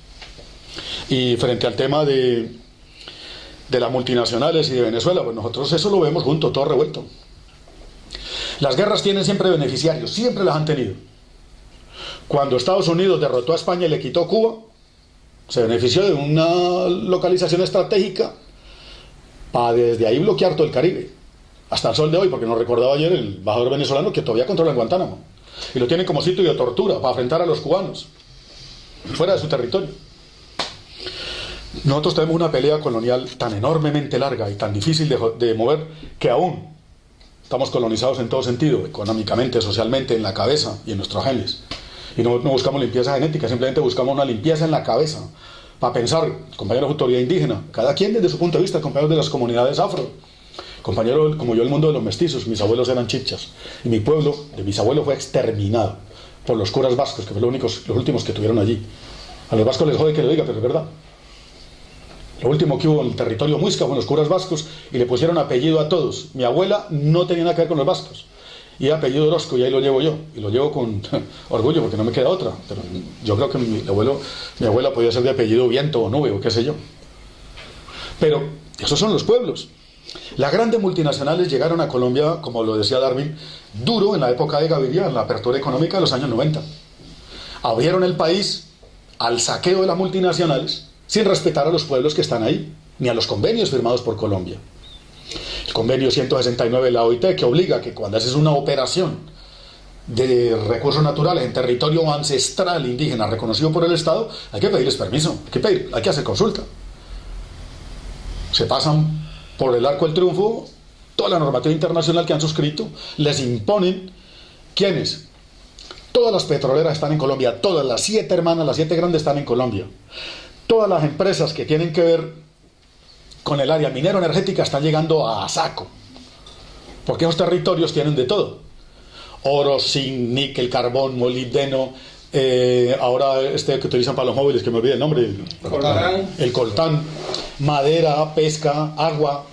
Y frente al tema de las multinacionales y de Venezuela, pues nosotros eso lo vemos junto, todo revuelto. Las guerras tienen siempre beneficiarios, siempre las han tenido. Cuando Estados Unidos derrotó a España y le quitó Cuba, se benefició de una localización estratégica para desde ahí bloquear todo el Caribe, hasta el sol de hoy, porque nos recordaba ayer el embajador venezolano que todavía controla Guantánamo, y lo tienen como sitio de tortura para enfrentar a los cubanos, fuera de su territorio. Nosotros tenemos una pelea colonial tan enormemente larga y tan difícil de mover, que aún estamos colonizados en todo sentido, económicamente, socialmente, en la cabeza y en nuestros genes. Y no buscamos limpieza genética, simplemente buscamos una limpieza en la cabeza, para pensar, compañeros de autoridad indígena, cada quien desde su punto de vista, compañeros de las comunidades afro, compañeros como yo el mundo de los mestizos, mis abuelos eran chichas, y mi pueblo, de mis abuelos, fue exterminado por los curas vascos, que fueron los últimos que tuvieron allí. A los vascos les jode que lo diga, pero es verdad. Lo último que hubo en el territorio muisca fueron los curas vascos y le pusieron apellido a todos. Mi abuela no tenía nada que ver con los vascos. Y apellido Orozco, y ahí lo llevo yo. Y lo llevo con orgullo, porque no me queda otra. Pero yo creo que mi abuela podía ser de apellido Viento o Nube, o qué sé yo. Pero esos son los pueblos. Las grandes multinacionales llegaron a Colombia, como lo decía Darwin, duro en la época de Gaviria, en la apertura económica de los años 90. Abrieron el país al saqueo de las multinacionales, sin respetar a los pueblos que están ahí, ni a los convenios firmados por Colombia. El convenio 169 de la OIT, que obliga que cuando haces una operación de recursos naturales en territorio ancestral indígena reconocido por el Estado, hay que pedirles permiso, hay que hacer consulta. Se pasan por el arco del triunfo toda la normativa internacional que han suscrito, les imponen. ¿Quiénes? Todas las petroleras están en Colombia, todas las 7 hermanas, las 7 grandes están en Colombia. Todas las empresas que tienen que ver con el área minero-energética están llegando a saco, porque esos territorios tienen de todo: oro, zinc, níquel, carbón, molibdeno, ahora que utilizan para los móviles, que me olvidé el nombre, el coltán, madera, pesca, agua,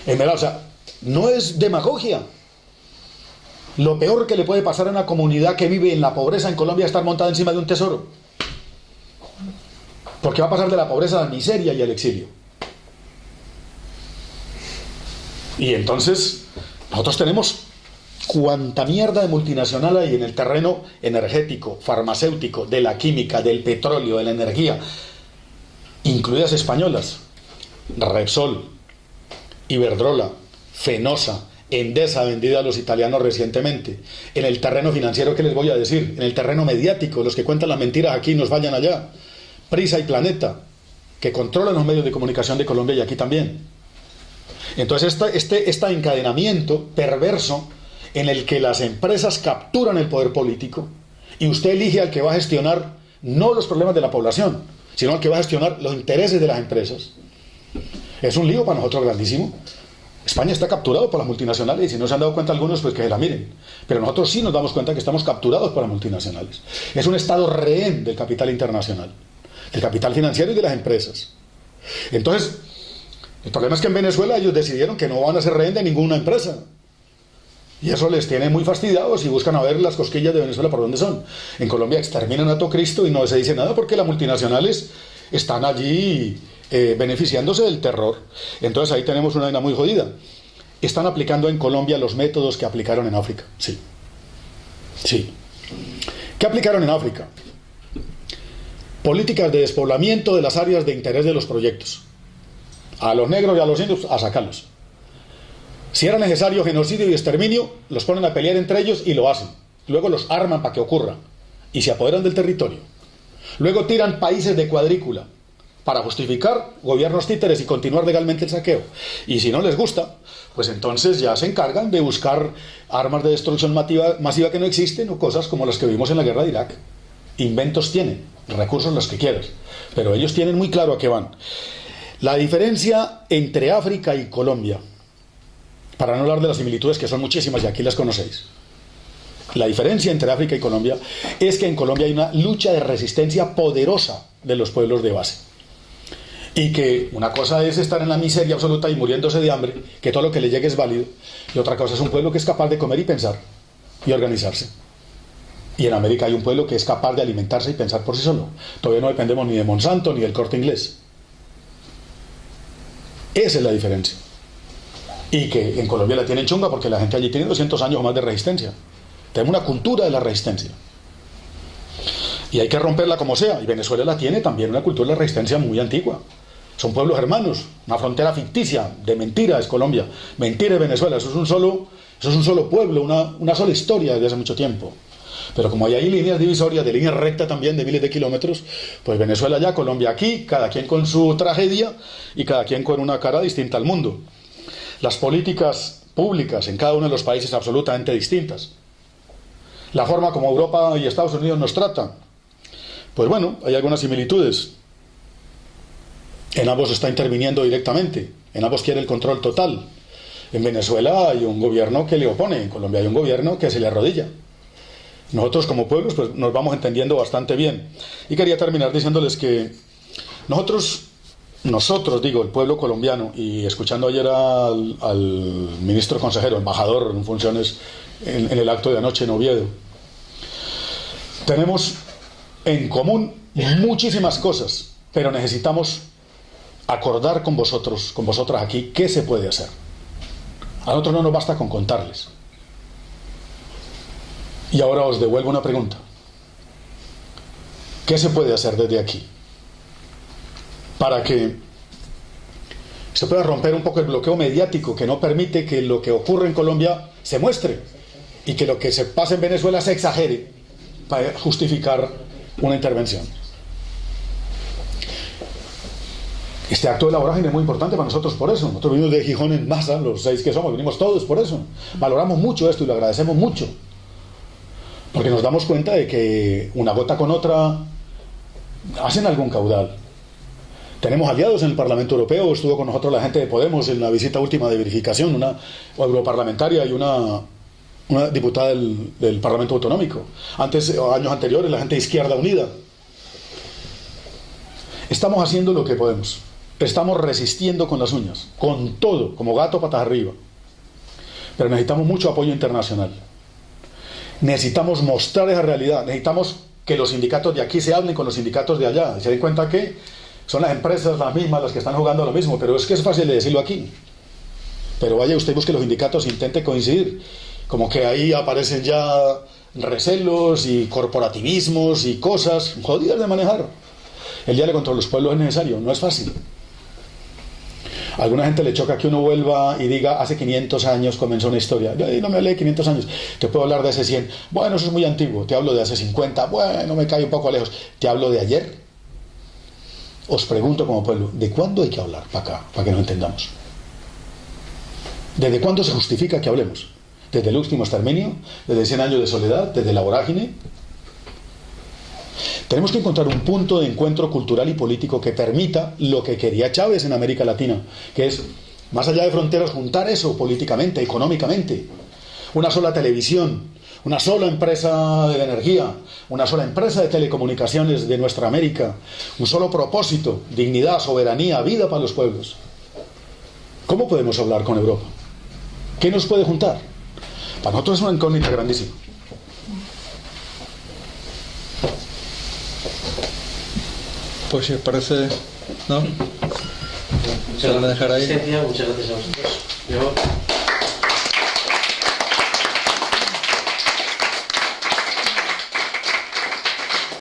esmeralda. O sea, no es demagogia. Lo peor que le puede pasar a una comunidad que vive en la pobreza en Colombia es estar montada encima de un tesoro, porque va a pasar de la pobreza a la miseria y al exilio. Y entonces nosotros tenemos cuanta mierda de multinacional hay en el terreno energético, farmacéutico, de la química, del petróleo, de la energía, incluidas españolas: Repsol, Iberdrola, Fenosa, Endesa, vendida a los italianos recientemente. En el terreno financiero, ¿qué les voy a decir? En el terreno mediático, los que cuentan las mentiras aquí nos vayan allá. Prisa y Planeta, que controlan los medios de comunicación de Colombia y aquí también. Entonces este encadenamiento perverso en el que las empresas capturan el poder político y usted elige al que va a gestionar no los problemas de la población, sino al que va a gestionar los intereses de las empresas, es un lío para nosotros grandísimo. España está capturado por las multinacionales, y si no se han dado cuenta algunos, pues que la miren. Pero nosotros sí nos damos cuenta que estamos capturados por las multinacionales. Es un estado rehén del capital internacional, del capital financiero y de las empresas. Entonces, el problema es que en Venezuela ellos decidieron que no van a ser rehén de ninguna empresa. Y eso les tiene muy fastidiados y buscan a ver las cosquillas de Venezuela por dónde son. En Colombia exterminan a todo Cristo y no se dice nada porque las multinacionales están allí beneficiándose del terror. Entonces ahí tenemos una vaina muy jodida. ¿Están aplicando en Colombia los métodos que aplicaron en África? Sí. Sí. ¿Qué aplicaron en África? Políticas de despoblamiento de las áreas de interés de los proyectos. A los negros y a los indios, a sacarlos. Si era necesario genocidio y exterminio, los ponen a pelear entre ellos y lo hacen. Luego los arman para que ocurra y se apoderan del territorio. Luego tiran países de cuadrícula para justificar gobiernos títeres y continuar legalmente el saqueo. Y si no les gusta, pues entonces ya se encargan de buscar armas de destrucción masiva que no existen o cosas como las que vimos en la guerra de Irak. Inventos tienen, recursos los que quieras, pero ellos tienen muy claro a qué van. La diferencia entre África y Colombia, para no hablar de las similitudes que son muchísimas y aquí las conocéis, la diferencia entre África y Colombia es que en Colombia hay una lucha de resistencia poderosa de los pueblos de base. Y que una cosa es estar en la miseria absoluta y muriéndose de hambre, que todo lo que le llegue es válido, y otra cosa es un pueblo que es capaz de comer y pensar y organizarse. Y en América hay un pueblo que es capaz de alimentarse y pensar por sí solo. Todavía no dependemos ni de Monsanto ni del Corte Inglés. Esa es la diferencia. Y que en Colombia la tienen chunga porque la gente allí tiene 200 años o más de resistencia. Tenemos una cultura de la resistencia. Y hay que romperla como sea. Y Venezuela la tiene también, una cultura de la resistencia muy antigua. Son pueblos hermanos, una frontera ficticia, de mentira es Colombia. Mentira es Venezuela, eso es un solo pueblo, una sola historia desde hace mucho tiempo. Pero como hay ahí líneas divisorias, de línea recta también, de miles de kilómetros, pues Venezuela allá, Colombia aquí, cada quien con su tragedia y cada quien con una cara distinta al mundo. Las políticas públicas en cada uno de los países absolutamente distintas. La forma como Europa y Estados Unidos nos tratan, pues bueno, hay algunas similitudes. En ambos está interviniendo directamente, en ambos quiere el control total. En Venezuela hay un gobierno que le opone, en Colombia hay un gobierno que se le arrodilla. Nosotros como pueblos pues nos vamos entendiendo bastante bien. Y quería terminar diciéndoles que nosotros digo, el pueblo colombiano, y escuchando ayer al ministro consejero, embajador en funciones en el acto de anoche en Oviedo, tenemos en común muchísimas cosas, pero necesitamos acordar con vosotros, con vosotras aquí, qué se puede hacer. A nosotros no nos basta con contarles. Y ahora os devuelvo una pregunta. ¿Qué se puede hacer desde aquí para que se pueda romper un poco el bloqueo mediático que no permite que lo que ocurre en Colombia se muestre y que lo que se pasa en Venezuela se exagere para justificar una intervención? Este acto de la vorágine es muy importante para nosotros por eso. Nosotros venimos de Gijón en masa, los 6 que somos, venimos todos por eso. Valoramos mucho esto y lo agradecemos mucho. Porque nos damos cuenta de que una gota con otra hacen algún caudal. Tenemos aliados en el Parlamento Europeo, estuvo con nosotros la gente de Podemos en la visita última de verificación, una europarlamentaria y una diputada del Parlamento Autonómico. Antes, años anteriores, la gente de Izquierda Unida. Estamos haciendo lo que podemos. Estamos resistiendo con las uñas, con todo, como gato patas arriba. Pero necesitamos mucho apoyo internacional. Necesitamos mostrar esa realidad. Necesitamos que los sindicatos de aquí se hablen con los sindicatos de allá y se den cuenta que son las empresas las mismas las que están jugando a lo mismo, pero es que es fácil de decirlo aquí. Pero vaya usted, busque los sindicatos e intente coincidir. Como que ahí aparecen ya recelos y corporativismos y cosas jodidas de manejar. El diálogo contra los pueblos es necesario, no es fácil. A alguna gente le choca que uno vuelva y diga hace 500 años comenzó una historia. Yo no me hablé de 500 años, te puedo hablar de hace 100. Bueno, eso es muy antiguo. Te hablo de hace 50. Bueno, me cae un poco lejos. Te hablo de ayer. Os pregunto como pueblo, ¿de cuándo hay que hablar para acá, para que nos entendamos? ¿Desde cuándo se justifica que hablemos? ¿Desde el último exterminio? ¿Desde 100 años de soledad? ¿Desde la vorágine? Tenemos que encontrar un punto de encuentro cultural y político que permita lo que quería Chávez en América Latina, que es, más allá de fronteras, juntar eso políticamente, económicamente. Una sola televisión, una sola empresa de energía, una sola empresa de telecomunicaciones de nuestra América, un solo propósito, dignidad, soberanía, vida para los pueblos. ¿Cómo podemos hablar con Europa? ¿Qué nos puede juntar? Para nosotros es una incógnita grandísima. Pues si os parece, ¿no? Se van a dejar ahí. Muchas gracias a vosotros. Yo